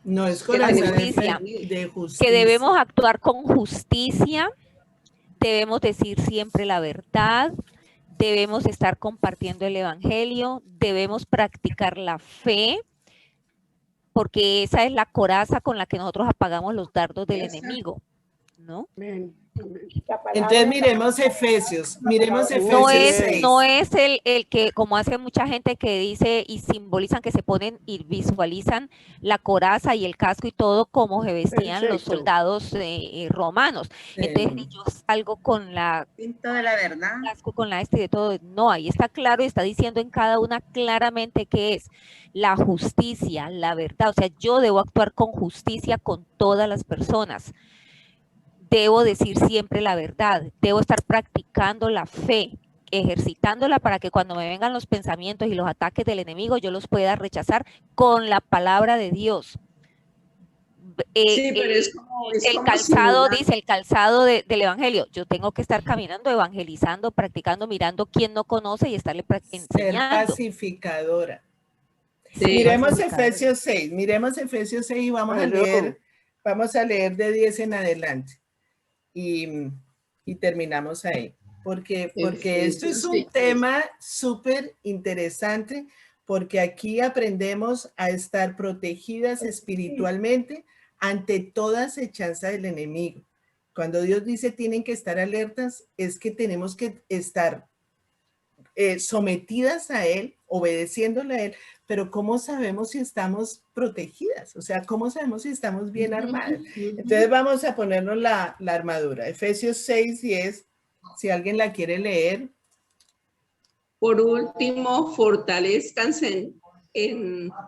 No es De coraza de justicia. fe, de justicia. Que debemos actuar con justicia, debemos decir siempre la verdad, debemos estar compartiendo el evangelio, debemos practicar la fe porque esa es la coraza con la que nosotros apagamos los dardos del Exacto. enemigo, ¿no? Amén. La palabra Entonces de miremos Efesios, miremos Muy No Efesios es, bien. 6. no es el que, como hace mucha gente que dice y simbolizan, que se ponen y visualizan la coraza y el casco y todo como se vestían los Perfecto. soldados romanos. Entonces yo salgo con la Pinto de la verdad. casco, con la y de todo. No, ahí está claro y está diciendo en cada una claramente qué es la justicia, la verdad. O sea, yo debo actuar con justicia con todas las personas. Debo decir siempre la verdad, debo estar practicando la fe, ejercitándola para que cuando me vengan los pensamientos y los ataques del enemigo, yo los pueda rechazar con la palabra de Dios. Sí, pero es como calzado, similar. dice, el calzado del evangelio. Yo tengo que estar caminando, evangelizando, practicando, mirando quién no conoce y estarle Ser enseñando. pacificadora. Sí. Miremos Pacificadora. Efesios 6, miremos Efesios 6 y vamos a Aló. leer de 10 en adelante y terminamos ahí, porque esto es un tema súper interesante, porque aquí aprendemos a estar protegidas espiritualmente ante toda acechanza del enemigo. Cuando Dios dice tienen que estar alertas, es que tenemos que estar sometidas a Él, obedeciéndole a Él, pero ¿cómo sabemos si estamos protegidas? O sea, ¿cómo sabemos si estamos bien armadas? Entonces vamos a ponernos la armadura. Efesios 6:10, si alguien la quiere leer. Por último, fortalezcanse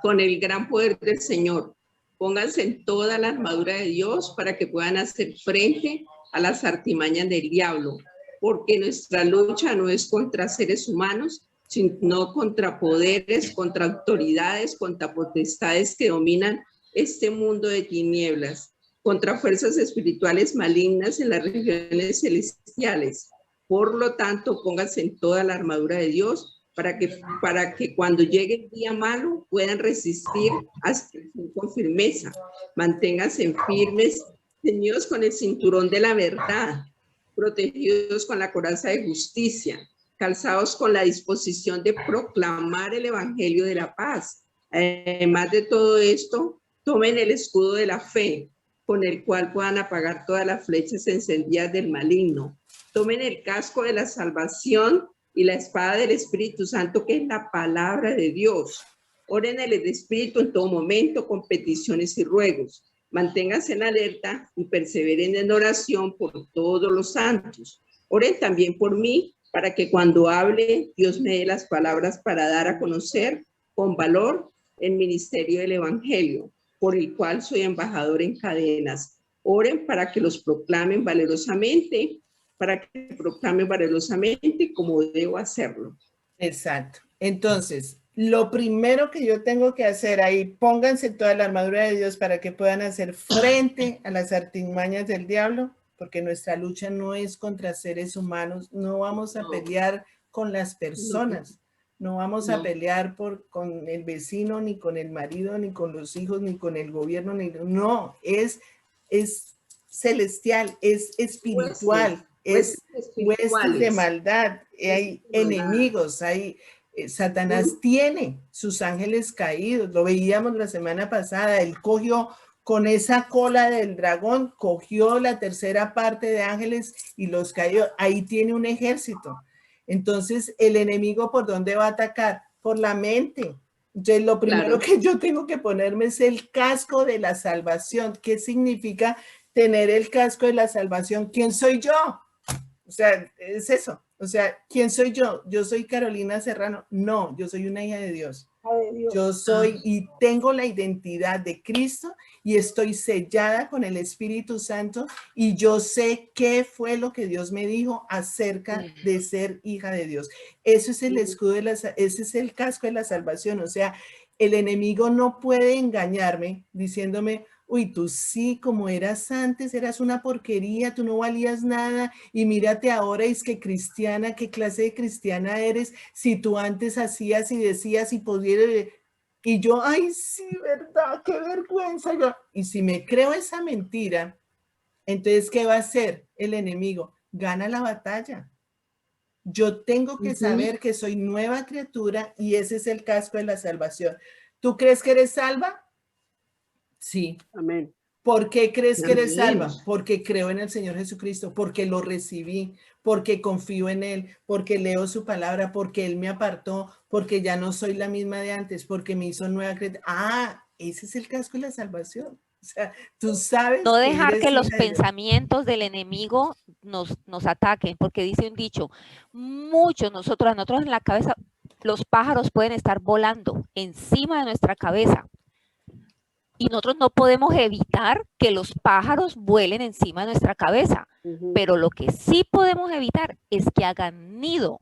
con el gran poder del Señor. Pónganse en toda la armadura de Dios para que puedan hacer frente a las artimañas del diablo, porque nuestra lucha no es contra seres humanos, sino contra poderes, contra autoridades, contra potestades que dominan este mundo de tinieblas, contra fuerzas espirituales malignas en las regiones celestiales. Por lo tanto, pónganse en toda la armadura de Dios para que cuando llegue el día malo puedan resistir hasta el fin con firmeza. Manténganse firmes, ceñidos con el cinturón de la verdad, protegidos con la coraza de justicia, calzados con la disposición de proclamar el evangelio de la paz. Además de todo esto, tomen el escudo de la fe, con el cual puedan apagar todas las flechas encendidas del maligno. Tomen el casco de la salvación y la espada del Espíritu Santo, que es la palabra de Dios. Oren en el Espíritu en todo momento con peticiones y ruegos. Manténganse en alerta y perseveren en oración por todos los santos. Oren también por mí, para que cuando hable, Dios me dé las palabras para dar a conocer con valor el ministerio del Evangelio, por el cual soy embajador en cadenas. Oren para que los proclamen valerosamente, como debo hacerlo. Exacto. Entonces, lo primero que yo tengo que hacer ahí, pónganse toda la armadura de Dios para que puedan hacer frente a las artimañas del diablo, porque nuestra lucha no es contra seres humanos, no vamos a pelear con las personas, no vamos a pelear con el vecino, ni con el marido, ni con los hijos, ni con el gobierno, no, es celestial, es espiritual. Es huestes de maldad, hay enemigos, Satanás tiene sus ángeles caídos, lo veíamos la semana pasada, él cogió con esa cola del dragón, cogió la tercera parte de ángeles y los cayó, ahí tiene un ejército. Entonces, el enemigo, ¿por dónde va a atacar? Por la mente. Entonces, lo primero que yo tengo que ponerme es el casco de la salvación. ¿Qué significa tener el casco de la salvación? ¿Quién soy yo? O sea, es eso. O sea, ¿quién soy yo? ¿Yo soy Carolina Serrano? No, yo soy una hija de Dios. Yo soy y tengo la identidad de Cristo y estoy sellada con el Espíritu Santo y yo sé qué fue lo que Dios me dijo acerca de ser hija de Dios. Eso es el escudo ese es el casco de la salvación. O sea, el enemigo no puede engañarme diciéndome, uy, tú sí, como eras antes, eras una porquería, tú no valías nada y mírate ahora, es que cristiana, ¿qué clase de cristiana eres? Si tú antes hacías y decías y podías, y yo, ay, sí, verdad, qué vergüenza. Y si me creo esa mentira, entonces, ¿qué va a hacer el enemigo? Gana la batalla. Yo tengo que saber que soy nueva criatura y ese es el casco de la salvación. ¿Tú crees que eres salva? Sí. Amén. ¿Por qué crees que eres Amén. salva? Porque creo en el Señor Jesucristo, porque lo recibí, porque confío en Él, porque leo su palabra, porque Él me apartó, porque ya no soy la misma de antes, porque me hizo nueva criatura. Ah, ese es el casco de la salvación. O sea, tú sabes No que dejar eres que los hija de Dios. pensamientos del enemigo nos ataquen, porque dice un dicho, a nosotros en la cabeza, los pájaros pueden estar volando encima de nuestra cabeza y nosotros no podemos evitar que los pájaros vuelen encima de nuestra cabeza, pero lo que sí podemos evitar es que hagan nido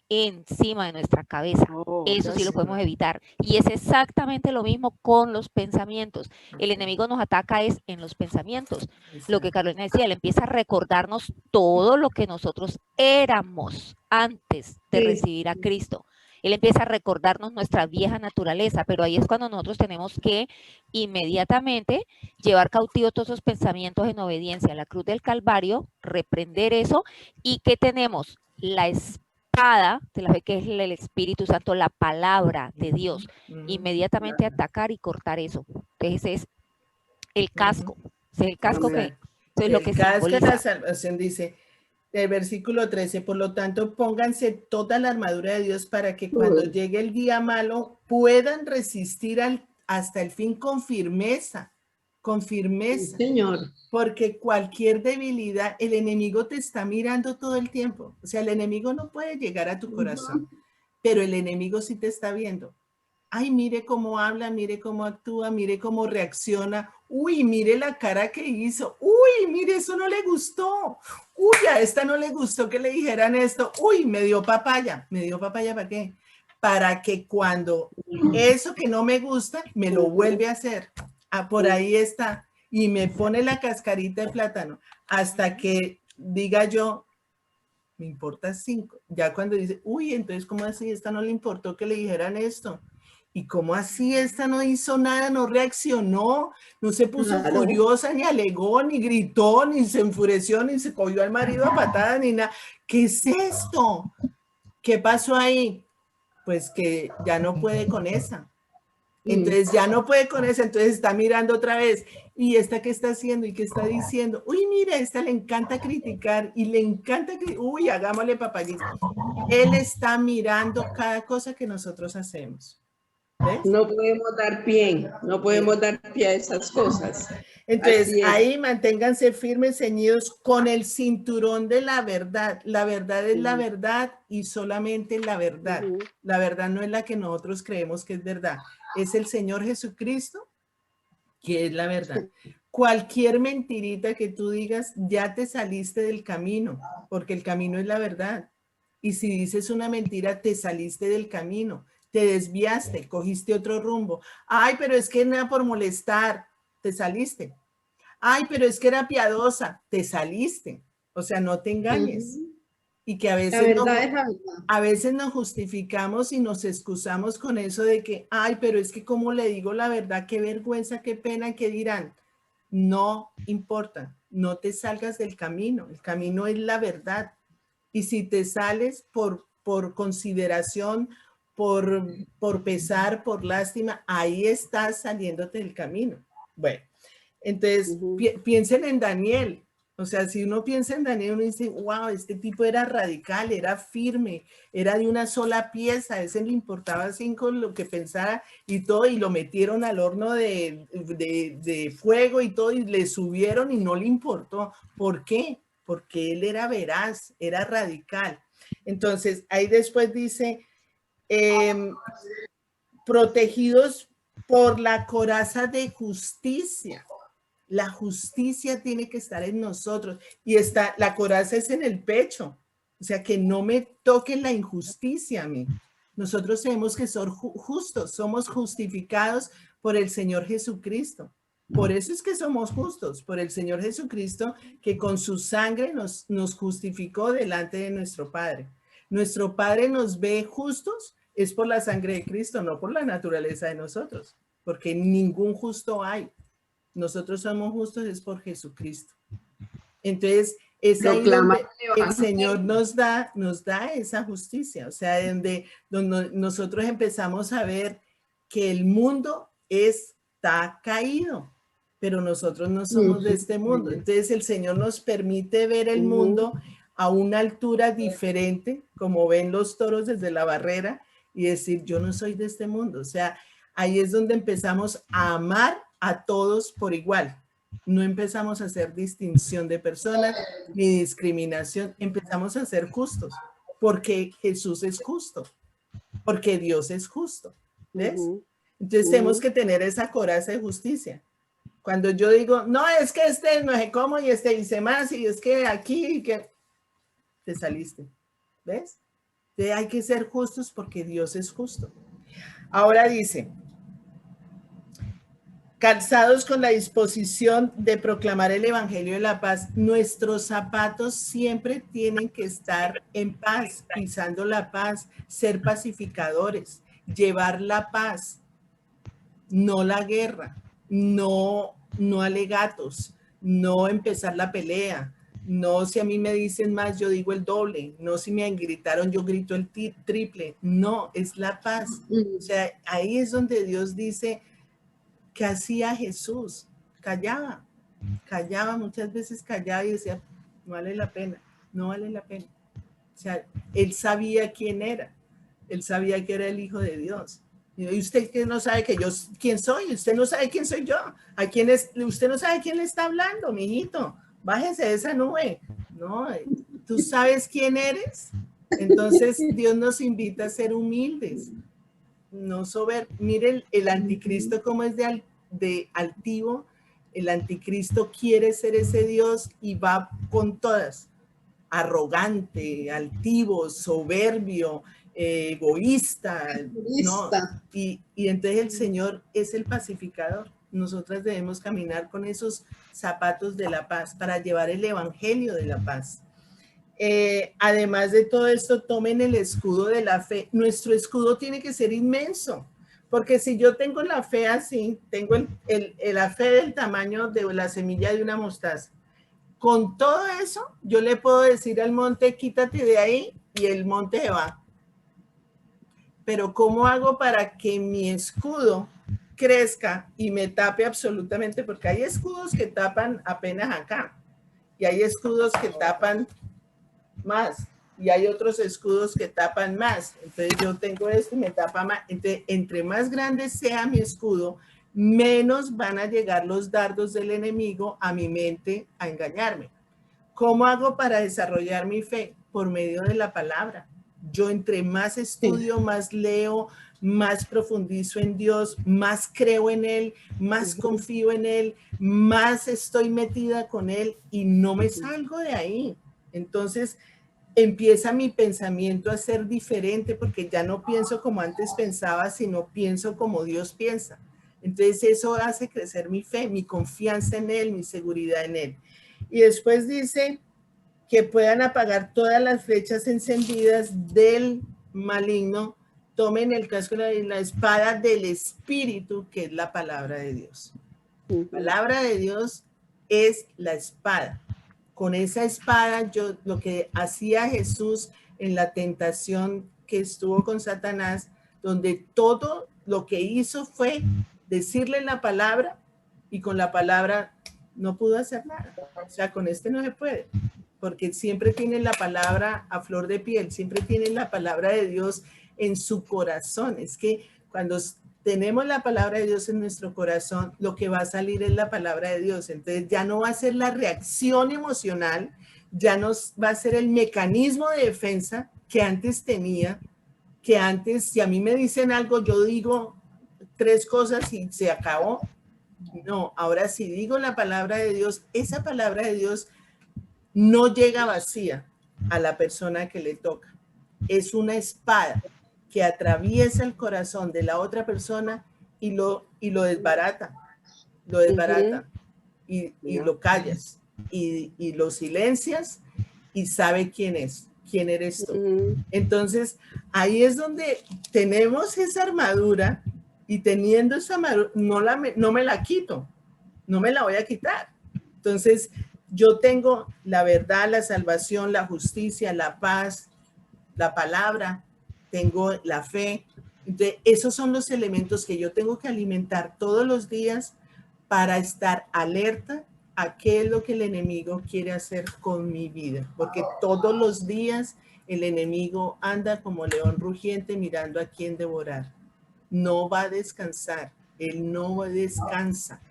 encima de nuestra cabeza. Eso sí lo podemos evitar. Y es exactamente lo mismo con los pensamientos. El enemigo nos ataca es en los pensamientos. Lo que Carolina decía, él empieza a recordarnos todo lo que nosotros éramos antes de recibir a Cristo. Él empieza a recordarnos nuestra vieja naturaleza, pero ahí es cuando nosotros tenemos que inmediatamente llevar cautivos todos esos pensamientos en obediencia a la cruz del Calvario, reprender eso. ¿Y qué tenemos? La espada de la fe, que es el Espíritu Santo, la palabra de Dios. Inmediatamente atacar y cortar eso. Entonces ese es el casco. Ese es el casco que eso es lo que el casco de simboliza. la salvación dice, el versículo 13, por lo tanto, pónganse toda la armadura de Dios para que cuando llegue el día malo puedan resistir hasta el fin con firmeza, Sí, Señor. porque cualquier debilidad, el enemigo te está mirando todo el tiempo. O sea, el enemigo no puede llegar a tu corazón, pero el enemigo sí te está viendo. Ay, mire cómo habla, mire cómo actúa, mire cómo reacciona. Uy, mire la cara que hizo. Uy, mire, eso no le gustó. Uy, a esta no le gustó que le dijeran esto. Uy, me dio papaya. ¿Me dio papaya para qué? Para que cuando eso que no me gusta, me lo vuelve a hacer. Ah, por ahí está. Y me pone la cascarita de plátano hasta que diga yo, me importa 5. Ya cuando dice, uy, entonces, ¿cómo así? Esta no le importó que le dijeran esto. ¿Y cómo así? Esta no hizo nada, no reaccionó, no se puso furiosa, ni alegó, ni gritó, ni se enfureció, ni se cogió al marido a patadas, ni nada. ¿Qué es esto? ¿Qué pasó ahí? Pues que ya no puede con esa. Entonces ya no puede con esa, entonces está mirando otra vez. ¿Y esta qué está haciendo? ¿Y qué está diciendo? Uy, mira, esta le encanta criticar y le encanta, uy, hagámosle papayita. Él está mirando cada cosa que nosotros hacemos. ¿Ves? No podemos dar pie, no podemos dar pie a esas cosas. Entonces, ahí manténganse firmes, ceñidos con el cinturón de la verdad. La verdad es la verdad y solamente la verdad. La verdad no es la que nosotros creemos que es verdad. Es el Señor Jesucristo que es la verdad. Cualquier mentirita que tú digas, ya te saliste del camino, porque el camino es la verdad. Y si dices una mentira, te saliste del camino, te desviaste, cogiste otro rumbo. Ay, pero es que no era por molestar, te saliste. Ay, pero es que era piadosa, te saliste. O sea, no te engañes. Y que a veces nos justificamos y nos excusamos con eso de que, ay, pero es que como le digo la verdad, qué vergüenza, qué pena, qué dirán. No importa, no te salgas del camino. El camino es la verdad. Y si te sales por consideración, por pesar, por lástima, ahí estás saliéndote del camino. Bueno, entonces piensen en Daniel. O sea, si uno piensa en Daniel, uno dice, wow, este tipo era radical, era firme, era de una sola pieza, a ese le importaba 5 lo que pensara y todo, y lo metieron al horno de fuego y todo, y le subieron y no le importó. ¿Por qué? Porque él era veraz, era radical. Entonces, ahí después dice, protegidos por la coraza de justicia. La justicia tiene que estar en nosotros y la coraza es en el pecho. O sea, que no me toque la injusticia a mí. Nosotros tenemos que ser justos, somos justificados por el Señor Jesucristo. Por eso es que somos justos, por el Señor Jesucristo, que con su sangre nos justificó delante de nuestro Padre. Nuestro Padre nos ve justos, es por la sangre de Cristo, no por la naturaleza de nosotros, porque ningún justo hay. Nosotros somos justos es por Jesucristo. Entonces, es ahí donde el Señor nos da esa justicia. O sea, donde nosotros empezamos a ver que el mundo está caído. pero nosotros no somos de este mundo. Entonces el Señor nos permite ver el mundo a una altura diferente, como ven los toros desde la barrera, y decir, yo no soy de este mundo. O sea, ahí es donde empezamos a amar a todos por igual. No empezamos a hacer distinción de personas ni discriminación, empezamos a ser justos, porque Jesús es justo, porque Dios es justo. ¿Ves? Entonces tenemos que tener esa coraza de justicia. Cuando yo digo, no, es que este no sé cómo y este dice más y es que aquí, que te saliste. ¿Ves? Entonces hay que ser justos porque Dios es justo. Ahora dice, calzados con la disposición de proclamar el evangelio de la paz, nuestros zapatos siempre tienen que estar en paz, pisando la paz, ser pacificadores, llevar la paz, no la guerra, no alegatos, no empezar la pelea, no si a mí me dicen más, yo digo el doble, no si me gritaron, yo grito el triple, no, es la paz. O sea, ahí es donde Dios dice, ¿qué hacía Jesús? Callaba muchas veces callaba y decía, no vale la pena, no vale la pena. O sea, él sabía quién era, él sabía que era el Hijo de Dios. Y usted que no sabe que yo, quién soy, usted no sabe quién soy yo, a quién es, usted no sabe quién le está hablando, mijito, bájese de esa nube. No, tú sabes quién eres. Entonces Dios nos invita a ser humildes, no miren el anticristo cómo es de altivo. El anticristo quiere ser ese Dios y va con todas, arrogante, altivo, soberbio, egoísta, ¿no? Y entonces el Señor es el pacificador. Nosotras debemos caminar con esos zapatos de la paz para llevar el evangelio de la paz. Además de todo esto, tomen el escudo de la fe. Nuestro escudo tiene que ser inmenso, porque si yo tengo la fe así, tengo la fe del tamaño de la semilla de una mostaza, con todo eso, yo le puedo decir al monte, quítate de ahí, y el monte se va. Pero ¿cómo hago para que mi escudo crezca y me tape absolutamente? Porque hay escudos que tapan apenas acá, y hay escudos que tapan más, y hay otros escudos que tapan más. Entonces yo tengo este y me tapa más. Entonces, entre más grande sea mi escudo, menos van a llegar los dardos del enemigo a mi mente a engañarme. ¿Cómo hago para desarrollar mi fe? Por medio de la palabra. Yo entre más estudio, más leo, más profundizo en Dios, más creo en Él, más confío en Él, más estoy metida con Él y no me salgo de ahí. Entonces empieza mi pensamiento a ser diferente porque ya no pienso como antes pensaba, sino pienso como Dios piensa. Entonces eso hace crecer mi fe, mi confianza en Él, mi seguridad en Él. Y después dice que puedan apagar todas las flechas encendidas del maligno, tomen el casco y la espada del Espíritu, que es la palabra de Dios. La palabra de Dios es la espada. Con esa espada, lo que hacía Jesús en la tentación que estuvo con Satanás, donde todo lo que hizo fue decirle la palabra y con la palabra no pudo hacer nada. O sea, con este no se puede, porque siempre tienen la palabra a flor de piel, siempre tienen la palabra de Dios en su corazón. Es que cuando tenemos la palabra de Dios en nuestro corazón, lo que va a salir es la palabra de Dios. Entonces ya no va a ser la reacción emocional, ya no va a ser el mecanismo de defensa que antes tenía, que antes si a mí me dicen algo, yo digo 3 cosas y se acabó. No, ahora si digo la palabra de Dios, esa palabra de Dios no llega vacía a la persona que le toca. Es una espada que atraviesa el corazón de la otra persona y lo desbarata, y lo callas y lo silencias y sabe quién eres tú. Entonces ahí es donde tenemos esa armadura y teniendo esa armadura no me la quito, no me la voy a quitar. Entonces yo tengo la verdad, la salvación, la justicia, la paz, la palabra, tengo la fe. Entonces, esos son los elementos que yo tengo que alimentar todos los días para estar alerta a qué es lo que el enemigo quiere hacer con mi vida, porque todos los días el enemigo anda como león rugiente mirando a quién devorar. No va a descansar, él no descansa.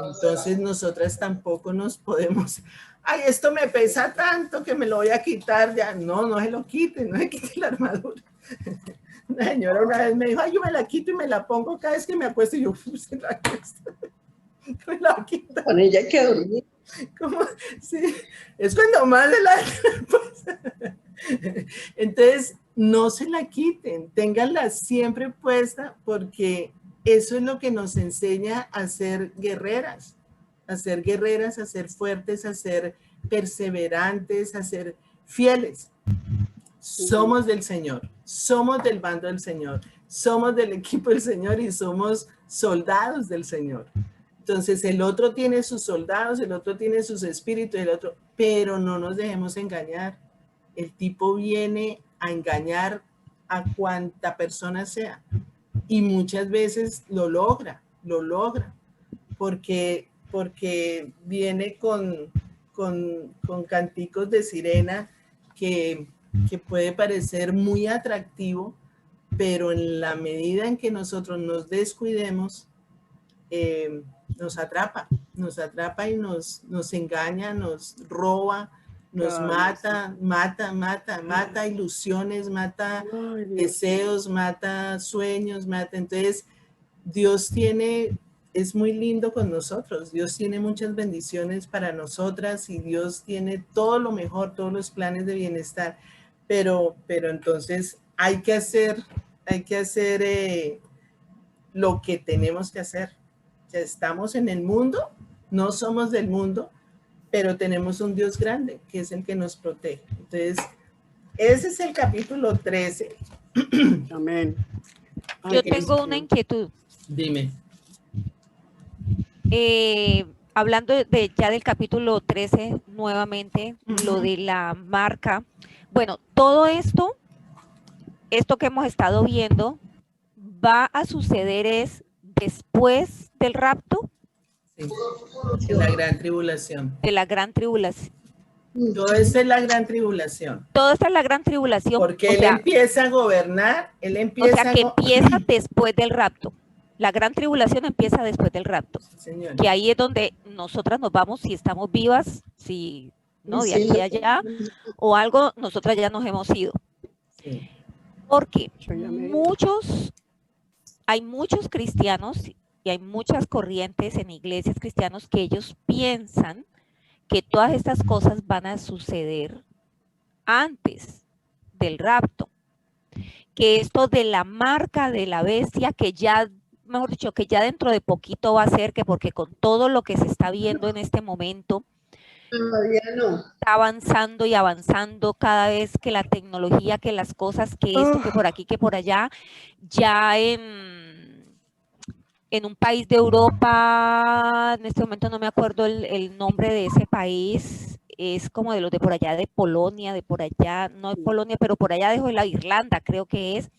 Entonces nosotras tampoco nos podemos, ay, esto me pesa tanto que me lo voy a quitar ya. No, no se lo quite, no se quite la armadura. Una señora una vez me dijo, ay, yo me la quito y me la pongo cada vez que me acuesto, y yo, se la acuesto. Me la quito. Con ella hay que dormir. ¿Cómo? Sí, es cuando más de la... Entonces, no se la quiten, ténganla siempre puesta, porque eso es lo que nos enseña a ser guerreras, a ser fuertes, a ser perseverantes, a ser fieles. Somos del Señor, somos del bando del Señor, somos del equipo del Señor y somos soldados del Señor. Entonces el otro tiene sus soldados, el otro tiene sus espíritus, el otro, pero no nos dejemos engañar. El tipo viene a engañar a cuanta persona sea y muchas veces lo logra, porque viene con canticos de sirena que puede parecer muy atractivo, pero en la medida en que nosotros nos descuidemos, nos atrapa y nos engaña, nos roba, nos mata ilusiones, mata deseos, mata sueños, entonces Dios es muy lindo con nosotros, Dios tiene muchas bendiciones para nosotras y Dios tiene todo lo mejor, todos los planes de bienestar, pero entonces hay que hacer lo que tenemos que hacer. O sea, estamos en el mundo, no somos del mundo, pero tenemos un Dios grande, que es el que nos protege. Entonces, ese es el capítulo 13. Amén. Yo tengo una inquietud. Dime. Hablando ya del capítulo 13 nuevamente, lo de la marca. Bueno, todo esto que hemos estado viendo, va a suceder después del rapto. Sí, la gran tribulación. De la gran tribulación. Todo esto es la gran tribulación. Todo esto es la gran tribulación. Porque él empieza a gobernar, empieza después del rapto. La gran tribulación empieza después del rapto. Señor. Que ahí es donde nosotras nos vamos, si estamos vivas, si no, de aquí a allá, o algo, nosotras ya nos hemos ido. Sí. Porque hay muchos cristianos y hay muchas corrientes en iglesias cristianas que ellos piensan que todas estas cosas van a suceder antes del rapto, que esto de la marca de la bestia, que ya, mejor dicho, que ya dentro de poquito va a ser, que porque con todo lo que se está viendo en este momento, todavía no. Está avanzando y avanzando cada vez que la tecnología, que las cosas, que esto, que por aquí, que por allá, ya en un país de Europa, en este momento no me acuerdo el nombre de ese país, es como de los de por allá, de Polonia, de por allá, no de Polonia, pero por allá de la Irlanda, creo que es.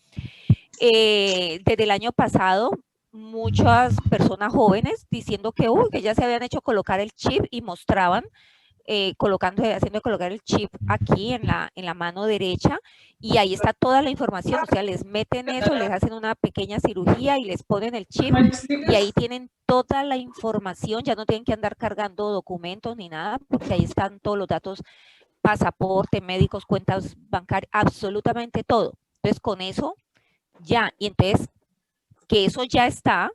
Desde el año pasado, muchas personas jóvenes diciendo que ya se habían hecho colocar el chip y mostraban haciendo colocar el chip aquí en la mano derecha, y ahí está toda la información, o sea, les meten eso, les hacen una pequeña cirugía y les ponen el chip y ahí tienen toda la información, ya no tienen que andar cargando documentos ni nada, porque ahí están todos los datos, pasaporte, médicos, cuentas bancarias, absolutamente todo. Entonces con eso ya, y entonces que eso ya está,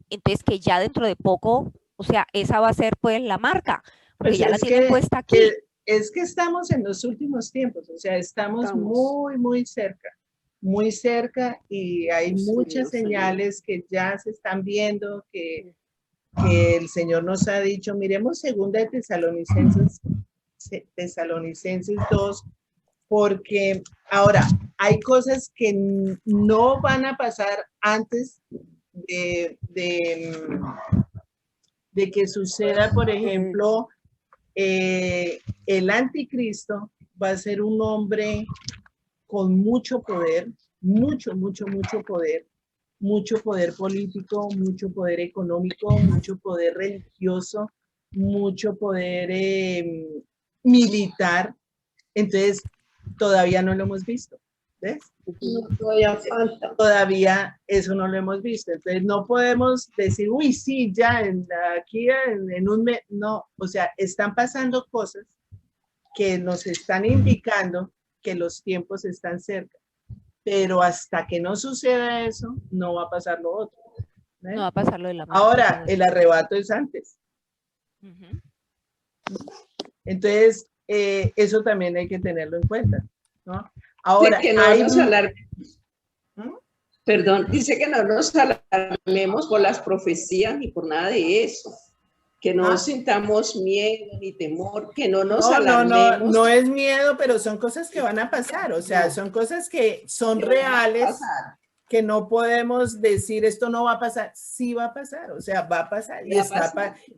entonces que ya dentro de poco, o sea, esa va a ser pues la marca, porque pues ya la tienen puesta aquí. Es que estamos en los últimos tiempos, o sea, estamos muy cerca y hay muchas señales que ya se están viendo, que el Señor nos ha dicho. Miremos 2 de Tesalonicenses 2, porque ahora hay cosas que no van a pasar antes de que suceda, por ejemplo, el anticristo va a ser un hombre con mucho poder, mucho poder, mucho poder político, mucho poder económico, mucho poder religioso, mucho poder militar. Entonces, todavía no lo hemos visto, ¿ves? Todavía falta. Todavía eso no lo hemos visto. Entonces, no podemos decir, uy, sí, ya, aquí en un mes. No, o sea, están pasando cosas que nos están indicando que los tiempos están cerca. Pero hasta que no suceda eso, no va a pasar lo otro. ¿Ves? No va a pasar lo de la marcha. Ahora, el arrebato es antes. Entonces, eso también hay que tenerlo en cuenta, ¿no? Ahora, que no nos alarmemos. Perdón, dice que no nos alarmemos por las profecías ni por nada de eso. Que no sintamos miedo ni temor, que no nos alarmemos. No es miedo, pero son cosas que van a pasar, o sea, son cosas que son reales, que no podemos decir esto no va a pasar. Sí va a pasar, o sea, va a pasar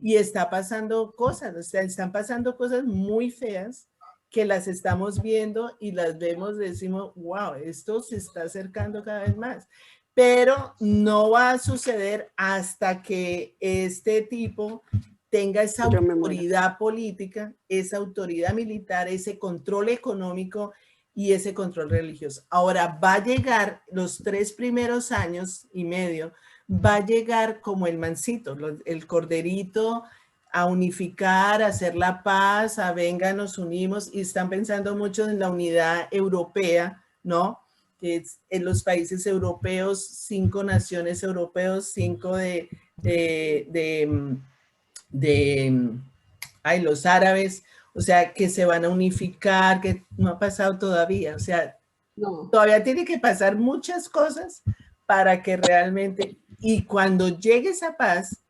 y está pasando cosas, o sea, están pasando cosas muy feas que las estamos viendo y las vemos, decimos, wow, esto se está acercando cada vez más. Pero no va a suceder hasta que este tipo tenga esa autoridad política, esa autoridad militar, ese control económico y ese control religioso. Ahora va a llegar los 3 primeros años y medio, va a llegar como el mancito, el corderito, a unificar, a hacer la paz, a venga, nos unimos, y están pensando mucho en la unidad europea, ¿no? Que es en los países europeos, 5 naciones europeos, 5 los árabes, o sea, que se van a unificar, que no ha pasado todavía, o sea, todavía tiene que pasar muchas cosas para que realmente, y cuando llegue esa paz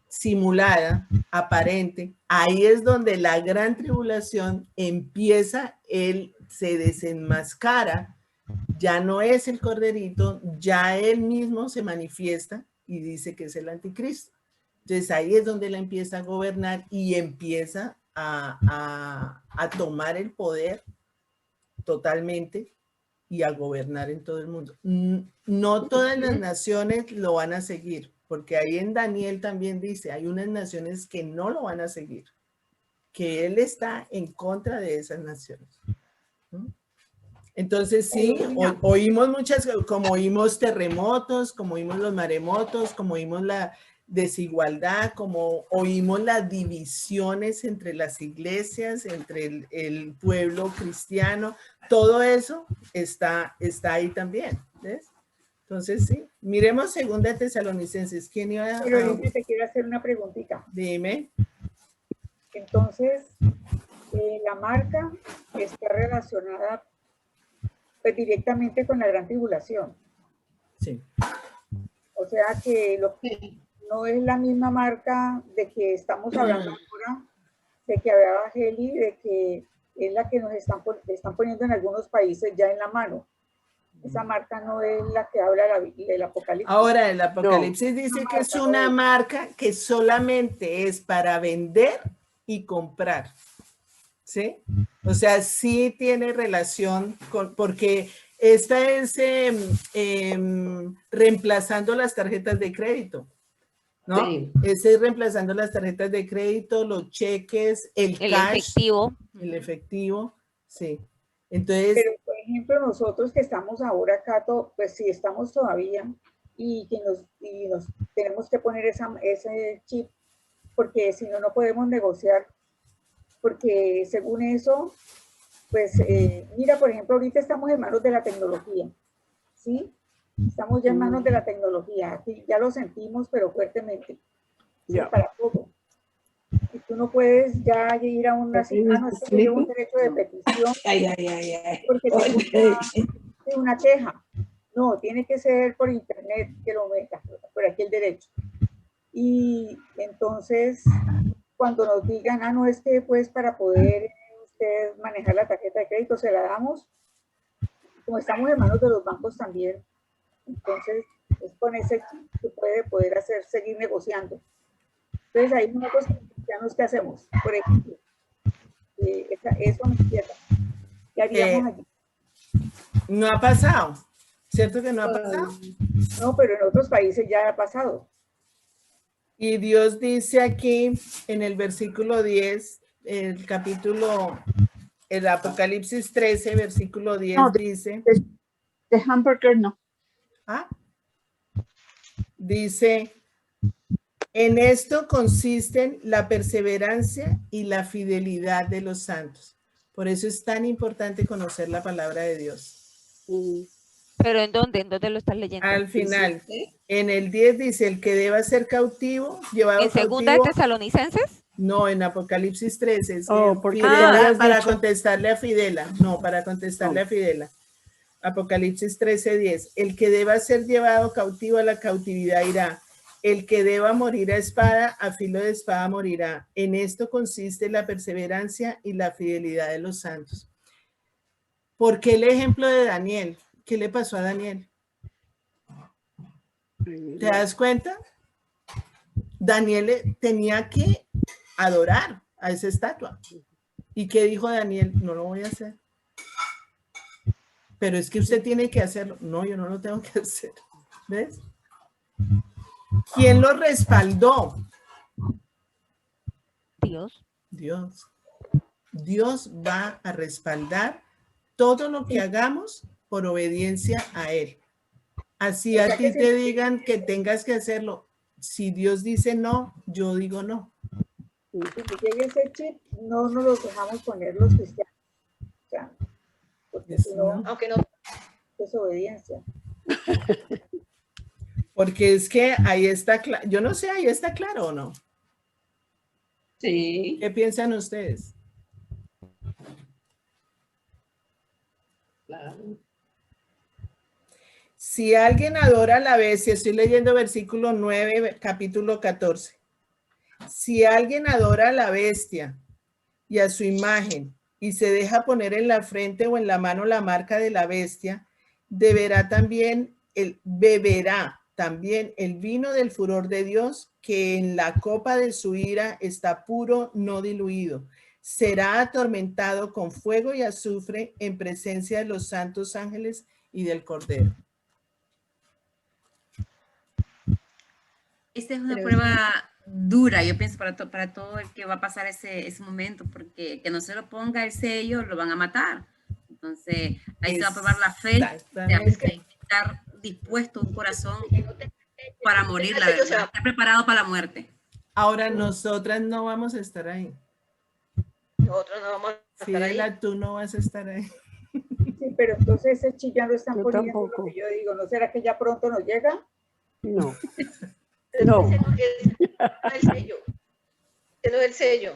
simulada, aparente, ahí es donde la gran tribulación empieza, él se desenmascara, ya no es el corderito, ya él mismo se manifiesta y dice que es el anticristo. Entonces ahí es donde él empieza a gobernar y empieza a tomar el poder totalmente y a gobernar en todo el mundo. No todas las naciones lo van a seguir, porque ahí en Daniel también dice, hay unas naciones que no lo van a seguir, que él está en contra de esas naciones. Entonces sí, oímos muchas, como oímos terremotos, como oímos los maremotos, como oímos la desigualdad, como oímos las divisiones entre las iglesias, entre el pueblo cristiano, todo eso está ahí también, ¿ves? Entonces sí, miremos 2 Tesalonicenses. ¿Quién iba a...? Pero yo te quiero hacer una preguntita. Dime. Entonces, la marca está relacionada pues, directamente con la gran tribulación. Sí. O sea que no es la misma marca de que estamos hablando ahora, de que hablaba Heli, de que es la que nos están poniendo en algunos países ya en la mano. Esa marca no es la que habla del Apocalipsis. Ahora, el Apocalipsis dice que es una marca que solamente es para vender y comprar. ¿Sí? O sea, sí tiene relación con, porque esta es reemplazando las tarjetas de crédito, ¿no? Sí. Ese es reemplazando las tarjetas de crédito, los cheques, el cash. Efectivo. El efectivo, sí. Entonces, pero por ejemplo, nosotros que estamos ahora acá, pues sí estamos todavía y nos tenemos que poner ese chip, porque si no, no podemos negociar, porque según eso, pues mira, por ejemplo, ahorita estamos en manos de la tecnología, ¿sí? Estamos ya en manos de la tecnología, aquí ya lo sentimos, pero fuertemente, ¿sí? Para todo. Y tú no puedes ya ir a una un derecho de petición porque tienes una queja. No, tiene que ser por internet que lo meta, por aquí el derecho. Y entonces, cuando nos digan, no, es que pues para poder usted manejar la tarjeta de crédito, se la damos, como estamos en manos de los bancos también, entonces es con ese que puede poder seguir negociando. Entonces hay una cosa ¿qué hacemos? Por ejemplo, eso me inquieta. ¿Qué haríamos allí? No ha pasado. ¿Cierto que no ha pasado? No, pero en otros países ya ha pasado. Y Dios dice aquí en el versículo 10, el capítulo, el Apocalipsis 13, versículo 10 No, dice, de hamburger no. ¿ah? Dice, en esto consisten la perseverancia y la fidelidad de los santos. Por eso es tan importante conocer la palabra de Dios. ¿Pero en dónde? ¿En dónde lo estás leyendo? Al final, en el 10 dice, el que deba ser cautivo, llevado ¿En segunda de cautivo. Tesalonicenses? No, en Apocalipsis 13. Es porque Fidela, para dicho. contestarle a Fidela. No, para contestarle a Fidela. Apocalipsis 13:10. El que deba ser llevado cautivo a la cautividad irá. El que deba morir a espada, a filo de espada morirá. En esto consiste la perseverancia y la fidelidad de los santos. ¿Por qué el ejemplo de Daniel? ¿Qué le pasó a Daniel? ¿Te das cuenta? Daniel tenía que adorar a esa estatua. ¿Y qué dijo Daniel? No lo voy a hacer. Pero es que usted tiene que hacerlo. No, yo no lo tengo que hacer. ¿Ves? ¿Quién lo respaldó? Dios. Dios. Dios va a respaldar todo lo que hagamos por obediencia a Él. Así a ti te digan que tengas que hacerlo. Si Dios dice no, yo digo no. Si llegue ese chip, no nos los dejamos poner los cristianos. O sea, porque si no, Aunque no. es obediencia. Porque es que ahí está claro. Yo no sé, ahí está claro o no. Sí. ¿Qué piensan ustedes? Claro. Si alguien adora a la bestia, estoy leyendo versículo 9, capítulo 14. Si alguien adora a la bestia y a su imagen y se deja poner en la frente o en la mano la marca de la bestia, beberá también el vino del furor de Dios, que en la copa de su ira está puro, no diluido. Será atormentado con fuego y azufre en presencia de los santos ángeles y del Cordero. Esta es una prueba dura, yo pienso, para todo el que va a pasar ese momento, porque que no se lo ponga el sello, lo van a matar. Entonces, ahí se va a probar la fe, hay que estar dispuesto, un corazón para morir, la verdad, estar preparado para la muerte. Ahora, nosotras no vamos a estar ahí. Nosotros no vamos a estar ahí. Fidela, tú no vas a estar ahí. Sí, pero entonces ese chip ya lo están Yo poniendo, tampoco. lo que yo digo. ¿No será que ya pronto nos llega? No. No. El sello. Ese no es el sello.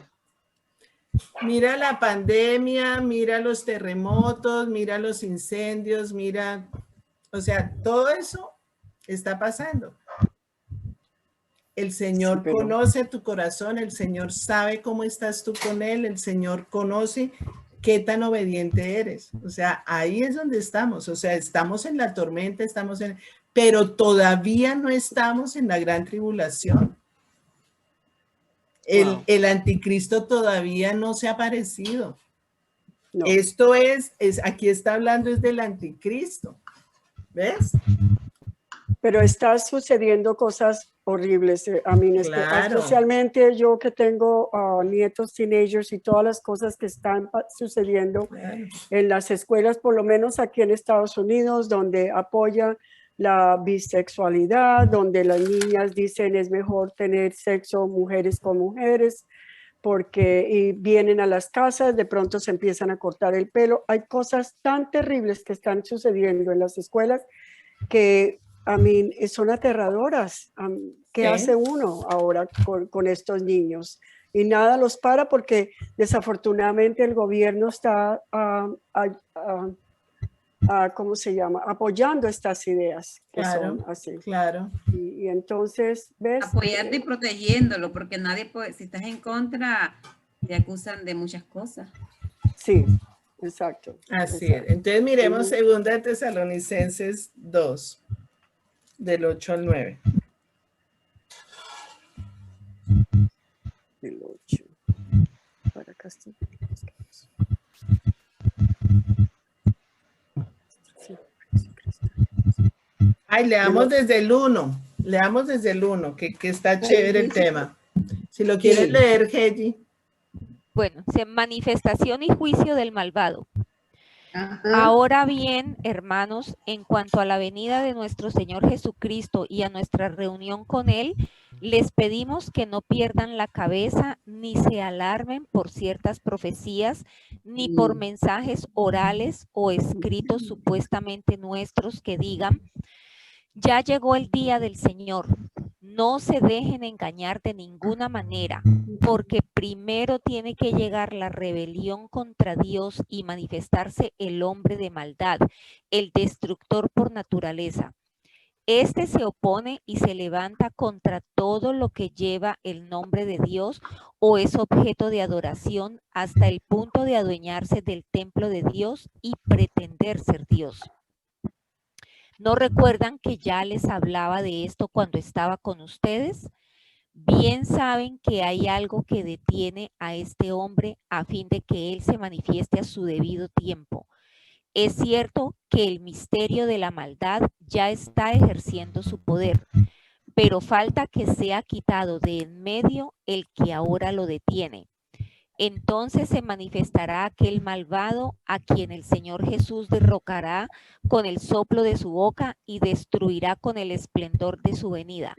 Mira la pandemia, mira los terremotos, mira los incendios, mira, o sea, todo eso está pasando. El Señor conoce tu corazón, el Señor sabe cómo estás tú con Él, el Señor conoce qué tan obediente eres. O sea, ahí es donde estamos, o sea, estamos en la tormenta, pero todavía no estamos en la gran tribulación. El anticristo todavía no se ha aparecido. No. Esto es, aquí está hablando es del anticristo. ¿Ves? Pero está sucediendo cosas horribles. A mí, claro. Especialmente yo que tengo nietos, teenagers y todas las cosas que están sucediendo en las escuelas, por lo menos aquí en Estados Unidos, donde apoya la bisexualidad, donde las niñas dicen es mejor tener sexo mujeres con mujeres, porque vienen a las casas, de pronto se empiezan a cortar el pelo. Hay cosas tan terribles que están sucediendo en las escuelas que son aterradoras. ¿Qué hace uno ahora con estos niños? Y nada los para porque desafortunadamente el gobierno está ¿cómo se llama? Apoyando estas ideas que son así. Claro. Y entonces, ¿ves? Apoyando y protegiéndolo, porque nadie puede, si estás en contra, te acusan de muchas cosas. Sí, exacto. Así es. Entonces miremos 2 Tesalonicenses 2, del 8 al 9. Del 8. Para castigar. Ay, leamos desde el 1. Leamos desde el 1, que está chévere el tema. Si lo quieres leer, Heidi. Bueno, manifestación y juicio del malvado. Ajá. Ahora bien, hermanos, en cuanto a la venida de nuestro Señor Jesucristo y a nuestra reunión con Él, les pedimos que no pierdan la cabeza ni se alarmen por ciertas profecías, ni por mensajes orales o escritos supuestamente nuestros que digan: ya llegó el día del Señor. No se dejen engañar de ninguna manera, porque primero tiene que llegar la rebelión contra Dios y manifestarse el hombre de maldad, el destructor por naturaleza. Este se opone y se levanta contra todo lo que lleva el nombre de Dios o es objeto de adoración, hasta el punto de adueñarse del templo de Dios y pretender ser Dios. ¿No recuerdan que ya les hablaba de esto cuando estaba con ustedes? Bien saben que hay algo que detiene a este hombre a fin de que él se manifieste a su debido tiempo. Es cierto que el misterio de la maldad ya está ejerciendo su poder, pero falta que sea quitado de en medio el que ahora lo detiene. Entonces se manifestará aquel malvado a quien el Señor Jesús derrocará con el soplo de su boca y destruirá con el esplendor de su venida.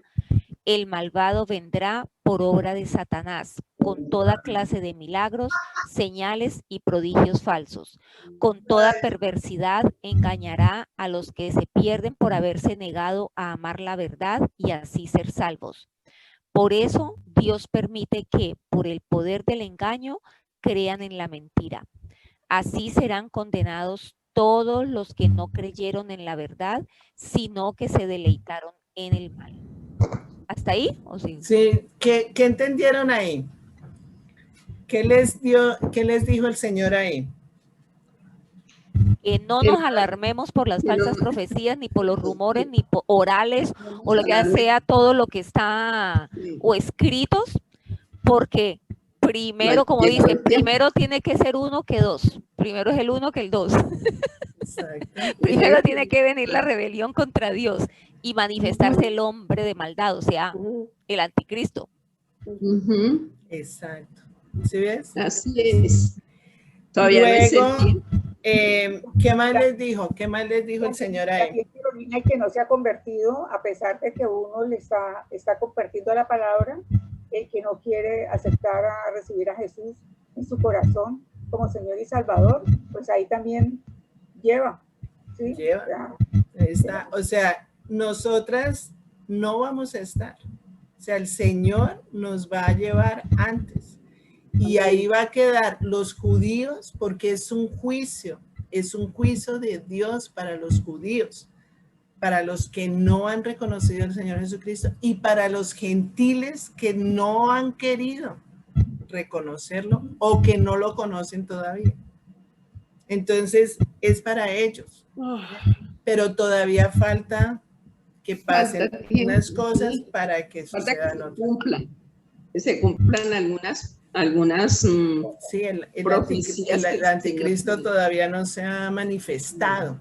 El malvado vendrá por obra de Satanás, con toda clase de milagros, señales y prodigios falsos. Con toda perversidad engañará a los que se pierden por haberse negado a amar la verdad y así ser salvos. Por eso Dios permite que, por el poder del engaño, crean en la mentira. Así serán condenados todos los que no creyeron en la verdad, sino que se deleitaron en el mal. ¿Hasta ahí? ¿O sí? Sí, ¿qué entendieron ahí? ¿Qué les dijo el Señor ahí? Que no nos alarmemos por las falsas profecías, ni por los rumores, ni por orales, o lo que sea, todo lo que está o escritos, porque primero, como dice, primero tiene que ser uno que dos. Primero es el uno que el dos. Primero tiene que venir la rebelión contra Dios y manifestarse el hombre de maldad, o sea, el anticristo. Exacto. ¿Sí ves? Así es. Todavía luego, ¿qué más les dijo? ¿Qué más les dijo el Señor a él? Que no se ha convertido, a pesar de que uno le está compartiendo la palabra, el que no quiere aceptar a recibir a Jesús en su corazón como Señor y Salvador, pues ahí también lleva. ¿sí? Lleva. Está, o sea, nosotras no vamos a estar. O sea, el Señor nos va a llevar antes. Y ahí va a quedar los judíos, porque es un juicio de Dios para los judíos, para los que no han reconocido al Señor Jesucristo y para los gentiles que no han querido reconocerlo o que no lo conocen todavía. Entonces, es para ellos. Pero todavía falta que pasen unas cosas para que sucedan otras. Que se cumplan algunas sí, el anticristo todavía no se ha manifestado.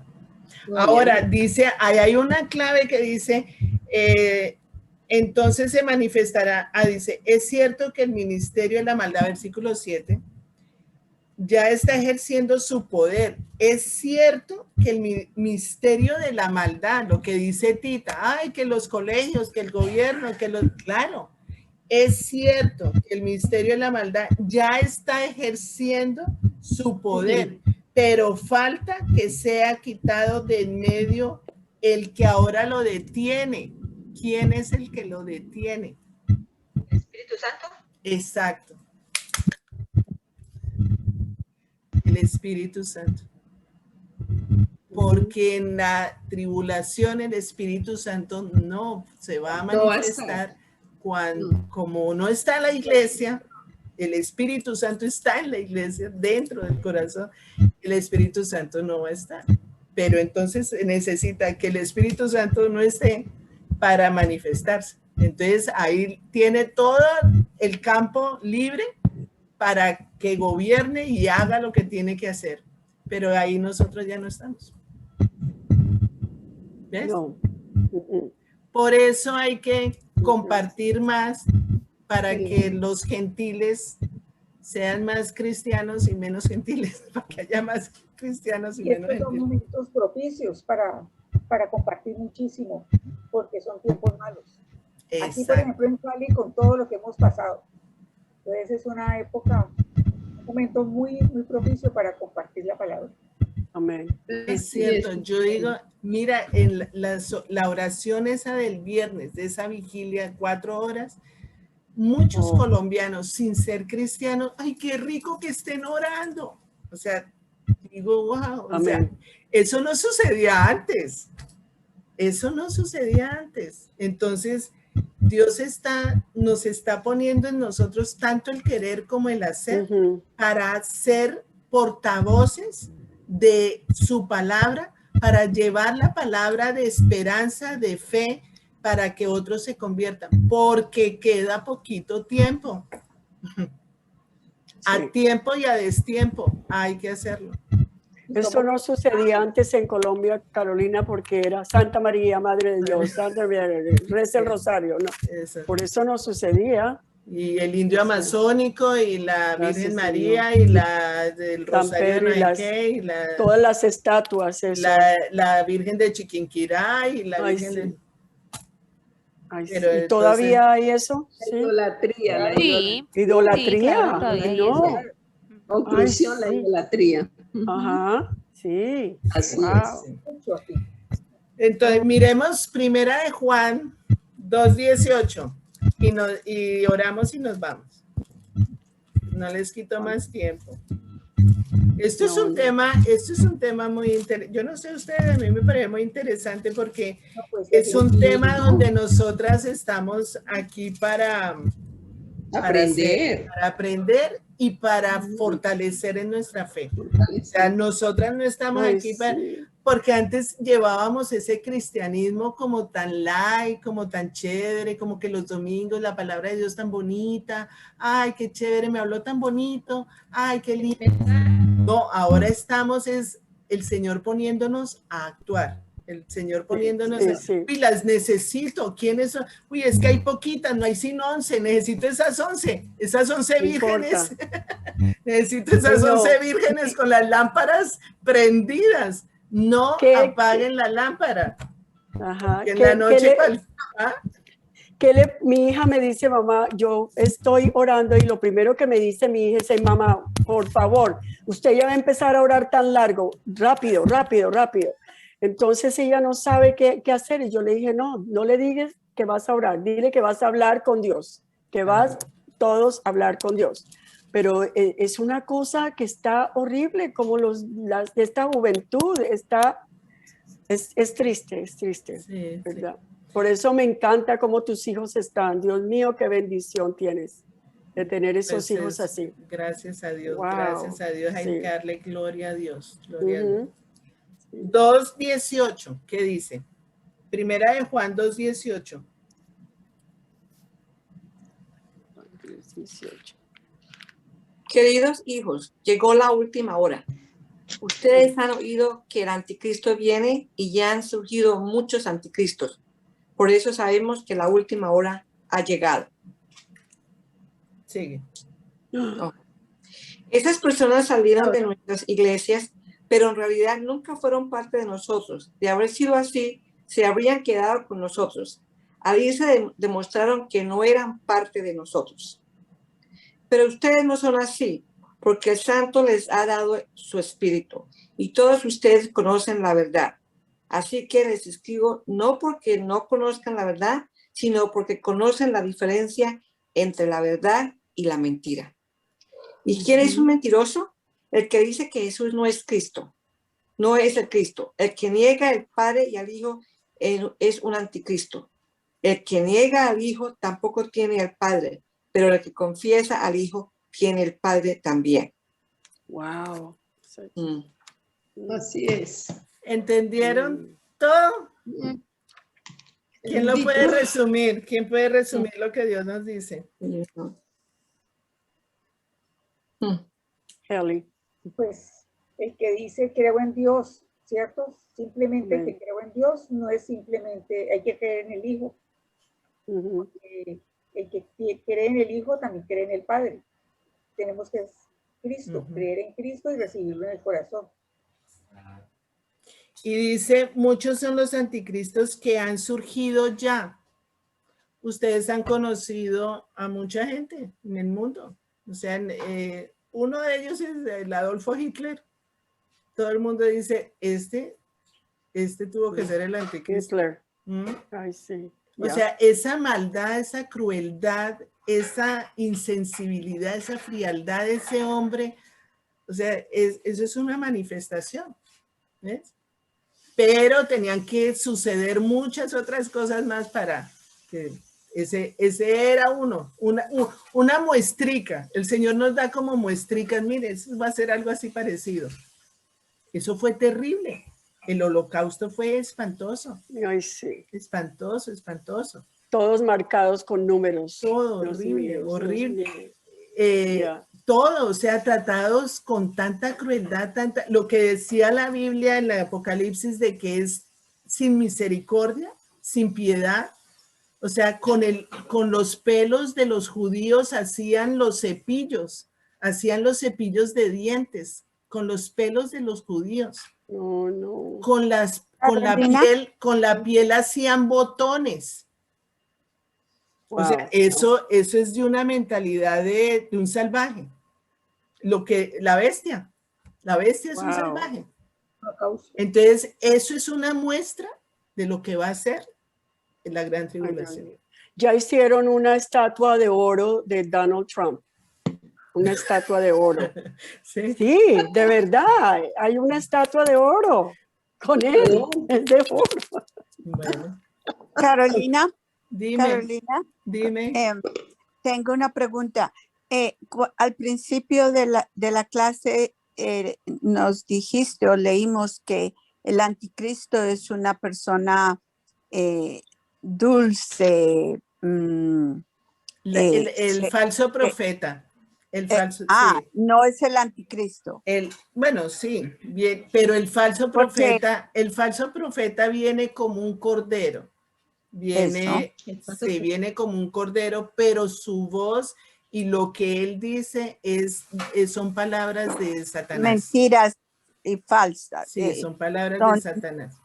Ahora dice, hay una clave que dice, entonces se manifestará, dice, es cierto que el ministerio de la maldad, versículo 7, ya está ejerciendo su poder. Es cierto que el misterio de la maldad, lo que dice Tita, que los colegios, que el gobierno, claro, es cierto que el misterio de la maldad ya está ejerciendo su poder, pero falta que sea quitado de en medio el que ahora lo detiene. ¿Quién es el que lo detiene? ¿El Espíritu Santo? Exacto. El Espíritu Santo. Porque en la tribulación el Espíritu Santo no se va a manifestar cuando, como no está en la iglesia, el Espíritu Santo está en la iglesia, dentro del corazón, el Espíritu Santo no va a estar. Pero entonces se necesita que el Espíritu Santo no esté para manifestarse. Entonces ahí tiene todo el campo libre para que gobierne y haga lo que tiene que hacer. Pero ahí nosotros ya no estamos. ¿Ves? Por eso hay que compartir más para que los gentiles sean más cristianos y menos gentiles, para que haya más cristianos y menos estos son gentiles. momentos propicios para compartir muchísimo, porque son tiempos malos. Aquí, por ejemplo, en Cali, con todo lo que hemos pasado. Entonces es una época, un momento muy, muy propicio para compartir la palabra. Amén. Es cierto, yo digo, mira, en la oración esa del viernes, de esa vigilia, 4 horas, muchos colombianos sin ser cristianos, ay, qué rico que estén orando. O sea, digo, wow, o sea, eso no sucedía antes. Eso no sucedía antes. Entonces, Dios nos está poniendo en nosotros tanto el querer como el hacer para ser portavoces de su palabra, para llevar la palabra de esperanza, de fe, para que otros se conviertan, porque queda poquito tiempo. A tiempo y a destiempo hay que hacerlo. Esto no sucedía antes en Colombia, Carolina, porque era Santa María, Madre de Dios, Santa María, reza el rosario, ¿no? Por eso no sucedía. Y el indio amazónico y la Virgen María y la del Rosario y todas las estatuas, eso. La Virgen de Chiquinquirá y la Virgen de... ¿Y todavía hay eso? ¿Sí? Idolatría. Sí. Idolatría. Sí, no. Conclusión, la idolatría. Ajá, sí. Así es. Entonces, miremos Primera de Juan 2:18 y oramos y nos vamos. No les quito más tiempo. Esto es un tema muy interesante. Yo no sé ustedes, a mí me parece muy interesante porque es un tema donde nosotras estamos aquí para aprender y para fortalecer en nuestra fe. O sea, nosotras no estamos aquí para... Porque antes llevábamos ese cristianismo como tan light, como tan chévere, como que los domingos la palabra de Dios tan bonita. Ay, qué chévere, me habló tan bonito. Ay, qué lindo. No, ahora estamos es el Señor poniéndonos a actuar. El Señor poniéndonos uy, las necesito. ¿Quiénes son? Uy, es que hay poquitas, no hay sino 11. Necesito esas 11 vírgenes. Necesito esas 11 vírgenes con las lámparas prendidas. No apaguen la lámpara. Ajá. En la noche. Mi hija me dice, mamá, yo estoy orando y lo primero que me dice mi hija es, mamá, por favor, usted ya va a empezar a orar tan largo, rápido. Entonces ella no sabe qué hacer y yo le dije, no le digas que vas a orar, dile que vas a hablar con Dios, que vas todos a hablar con Dios. Pero es una cosa que está horrible, como esta juventud es triste, ¿verdad? Sí. Por eso me encanta cómo tus hijos están. Dios mío, qué bendición tienes de tener esos hijos así. Gracias a Dios, gracias a Dios. Hay que darle gloria a Dios. Gloria a Dios. 2:18, ¿qué dice? Primera de Juan 2:18. 18. Queridos hijos, llegó la última hora. Ustedes han oído que el anticristo viene y ya han surgido muchos anticristos. Por eso sabemos que la última hora ha llegado. Sigue. Esas personas salieron de nuestras iglesias, pero en realidad nunca fueron parte de nosotros. De haber sido así, se habrían quedado con nosotros. Al irse demostraron que no eran parte de nosotros. Pero ustedes no son así, porque el Santo les ha dado su espíritu y todos ustedes conocen la verdad. Así que les escribo no porque no conozcan la verdad, sino porque conocen la diferencia entre la verdad y la mentira. ¿Y quién es un mentiroso? El que dice que Jesús no es Cristo. No es el Cristo. El que niega al Padre y al Hijo es un anticristo. El que niega al Hijo tampoco tiene al Padre, pero el que confiesa al Hijo tiene el Padre también. Wow. Así es. ¿Entendieron todo? ¿Quién lo puede resumir? ¿Quién puede resumir lo que Dios nos dice? Heli. Pues el que dice creo en Dios ¿cierto? Simplemente que creo en Dios no es simplemente, hay que creer en el Hijo. El que cree en el Hijo también cree en el Padre. Tenemos que Cristo, creer en Cristo y recibirlo en el corazón. Y dice, muchos son los anticristos que han surgido ya. Ustedes han conocido a mucha gente en el mundo. O sea, uno de ellos es el Adolfo Hitler. Todo el mundo dice, este tuvo que ser el anticristo. Hitler. Ay, sí. O sea, esa maldad, esa crueldad, esa insensibilidad, esa frialdad de ese hombre, o sea, eso es una manifestación, ¿ves? Pero tenían que suceder muchas otras cosas más para que ese era una muestrica. El Señor nos da como muestricas, mire, eso va a ser algo así parecido. Eso fue terrible. El holocausto fue espantoso. Ay, sí. Espantoso, espantoso. Todos marcados con números. Todo horrible, horrible. Todo, o sea, tratados con tanta crueldad, lo que decía la Biblia en el Apocalipsis de que es sin misericordia, sin piedad. O sea, con los pelos de los judíos hacían los cepillos de dientes, con los pelos de los judíos. No, no. Con la piel hacían botones. Wow, o sea, eso es de una mentalidad de un salvaje. La bestia es un salvaje. Entonces, eso es una muestra de lo que va a ser en la gran tribulación. Ya hicieron una estatua de oro de Donald Trump. Una estatua de oro. Sí, de verdad. Hay una estatua de oro con él. Es de oro. Bueno. Carolina. Dime. Tengo una pregunta. Al principio de la clase nos dijiste o leímos que el anticristo es una persona dulce. El falso profeta. Sí. No es el anticristo. Bueno, sí, bien, pero el falso profeta viene como un cordero. Viene como un cordero, pero su voz y lo que él dice son palabras de Satanás. Mentiras y falsas. Sí, son palabras de Satanás.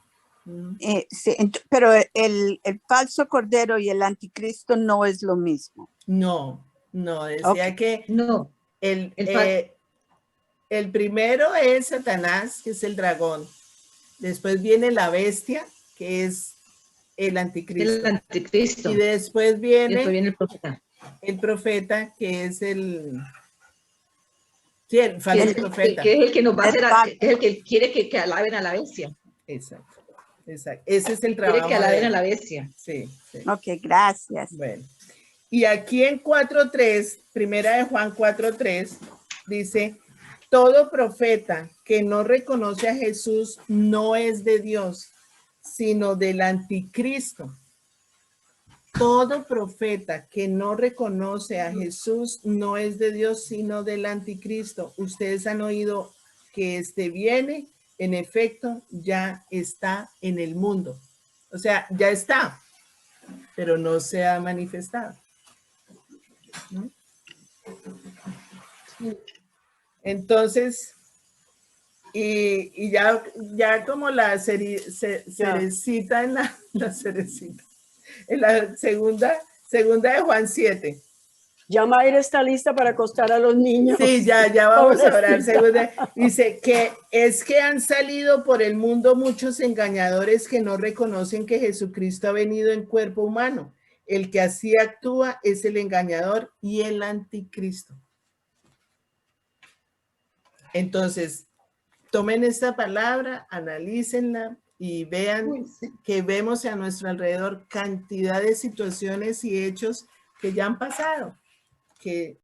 Sí, pero el falso cordero y el anticristo no es lo mismo. No, decía que no. El primero es Satanás, que es el dragón. Después viene la bestia, que es el anticristo. Y después viene el profeta. El profeta, que es el falso profeta. Que es el que nos va a hacer, es el que quiere que alaben a la bestia. Exacto. Ese es el trabajo. Quiere que alaben a la bestia. Sí. Ok, gracias. Bueno. Y aquí en 4.3, primera de Juan 4.3, dice, todo profeta que no reconoce a Jesús no es de Dios, sino del anticristo. Todo profeta que no reconoce a Jesús no es de Dios, sino del anticristo. Ustedes han oído que viene, en efecto, ya está en el mundo. O sea, ya está, pero no se ha manifestado. ¿No? Entonces, y ya como la cerecita en la cerecita, en la segunda de Juan 7. Ya Mayra está lista para acostar a los niños. Sí, ya vamos a orar. Dice que es que han salido por el mundo muchos engañadores que no reconocen que Jesucristo ha venido en cuerpo humano. El que así actúa es el engañador y el anticristo. Entonces, tomen esta palabra, analícenla y vean que vemos a nuestro alrededor cantidad de situaciones y hechos que ya han pasado, que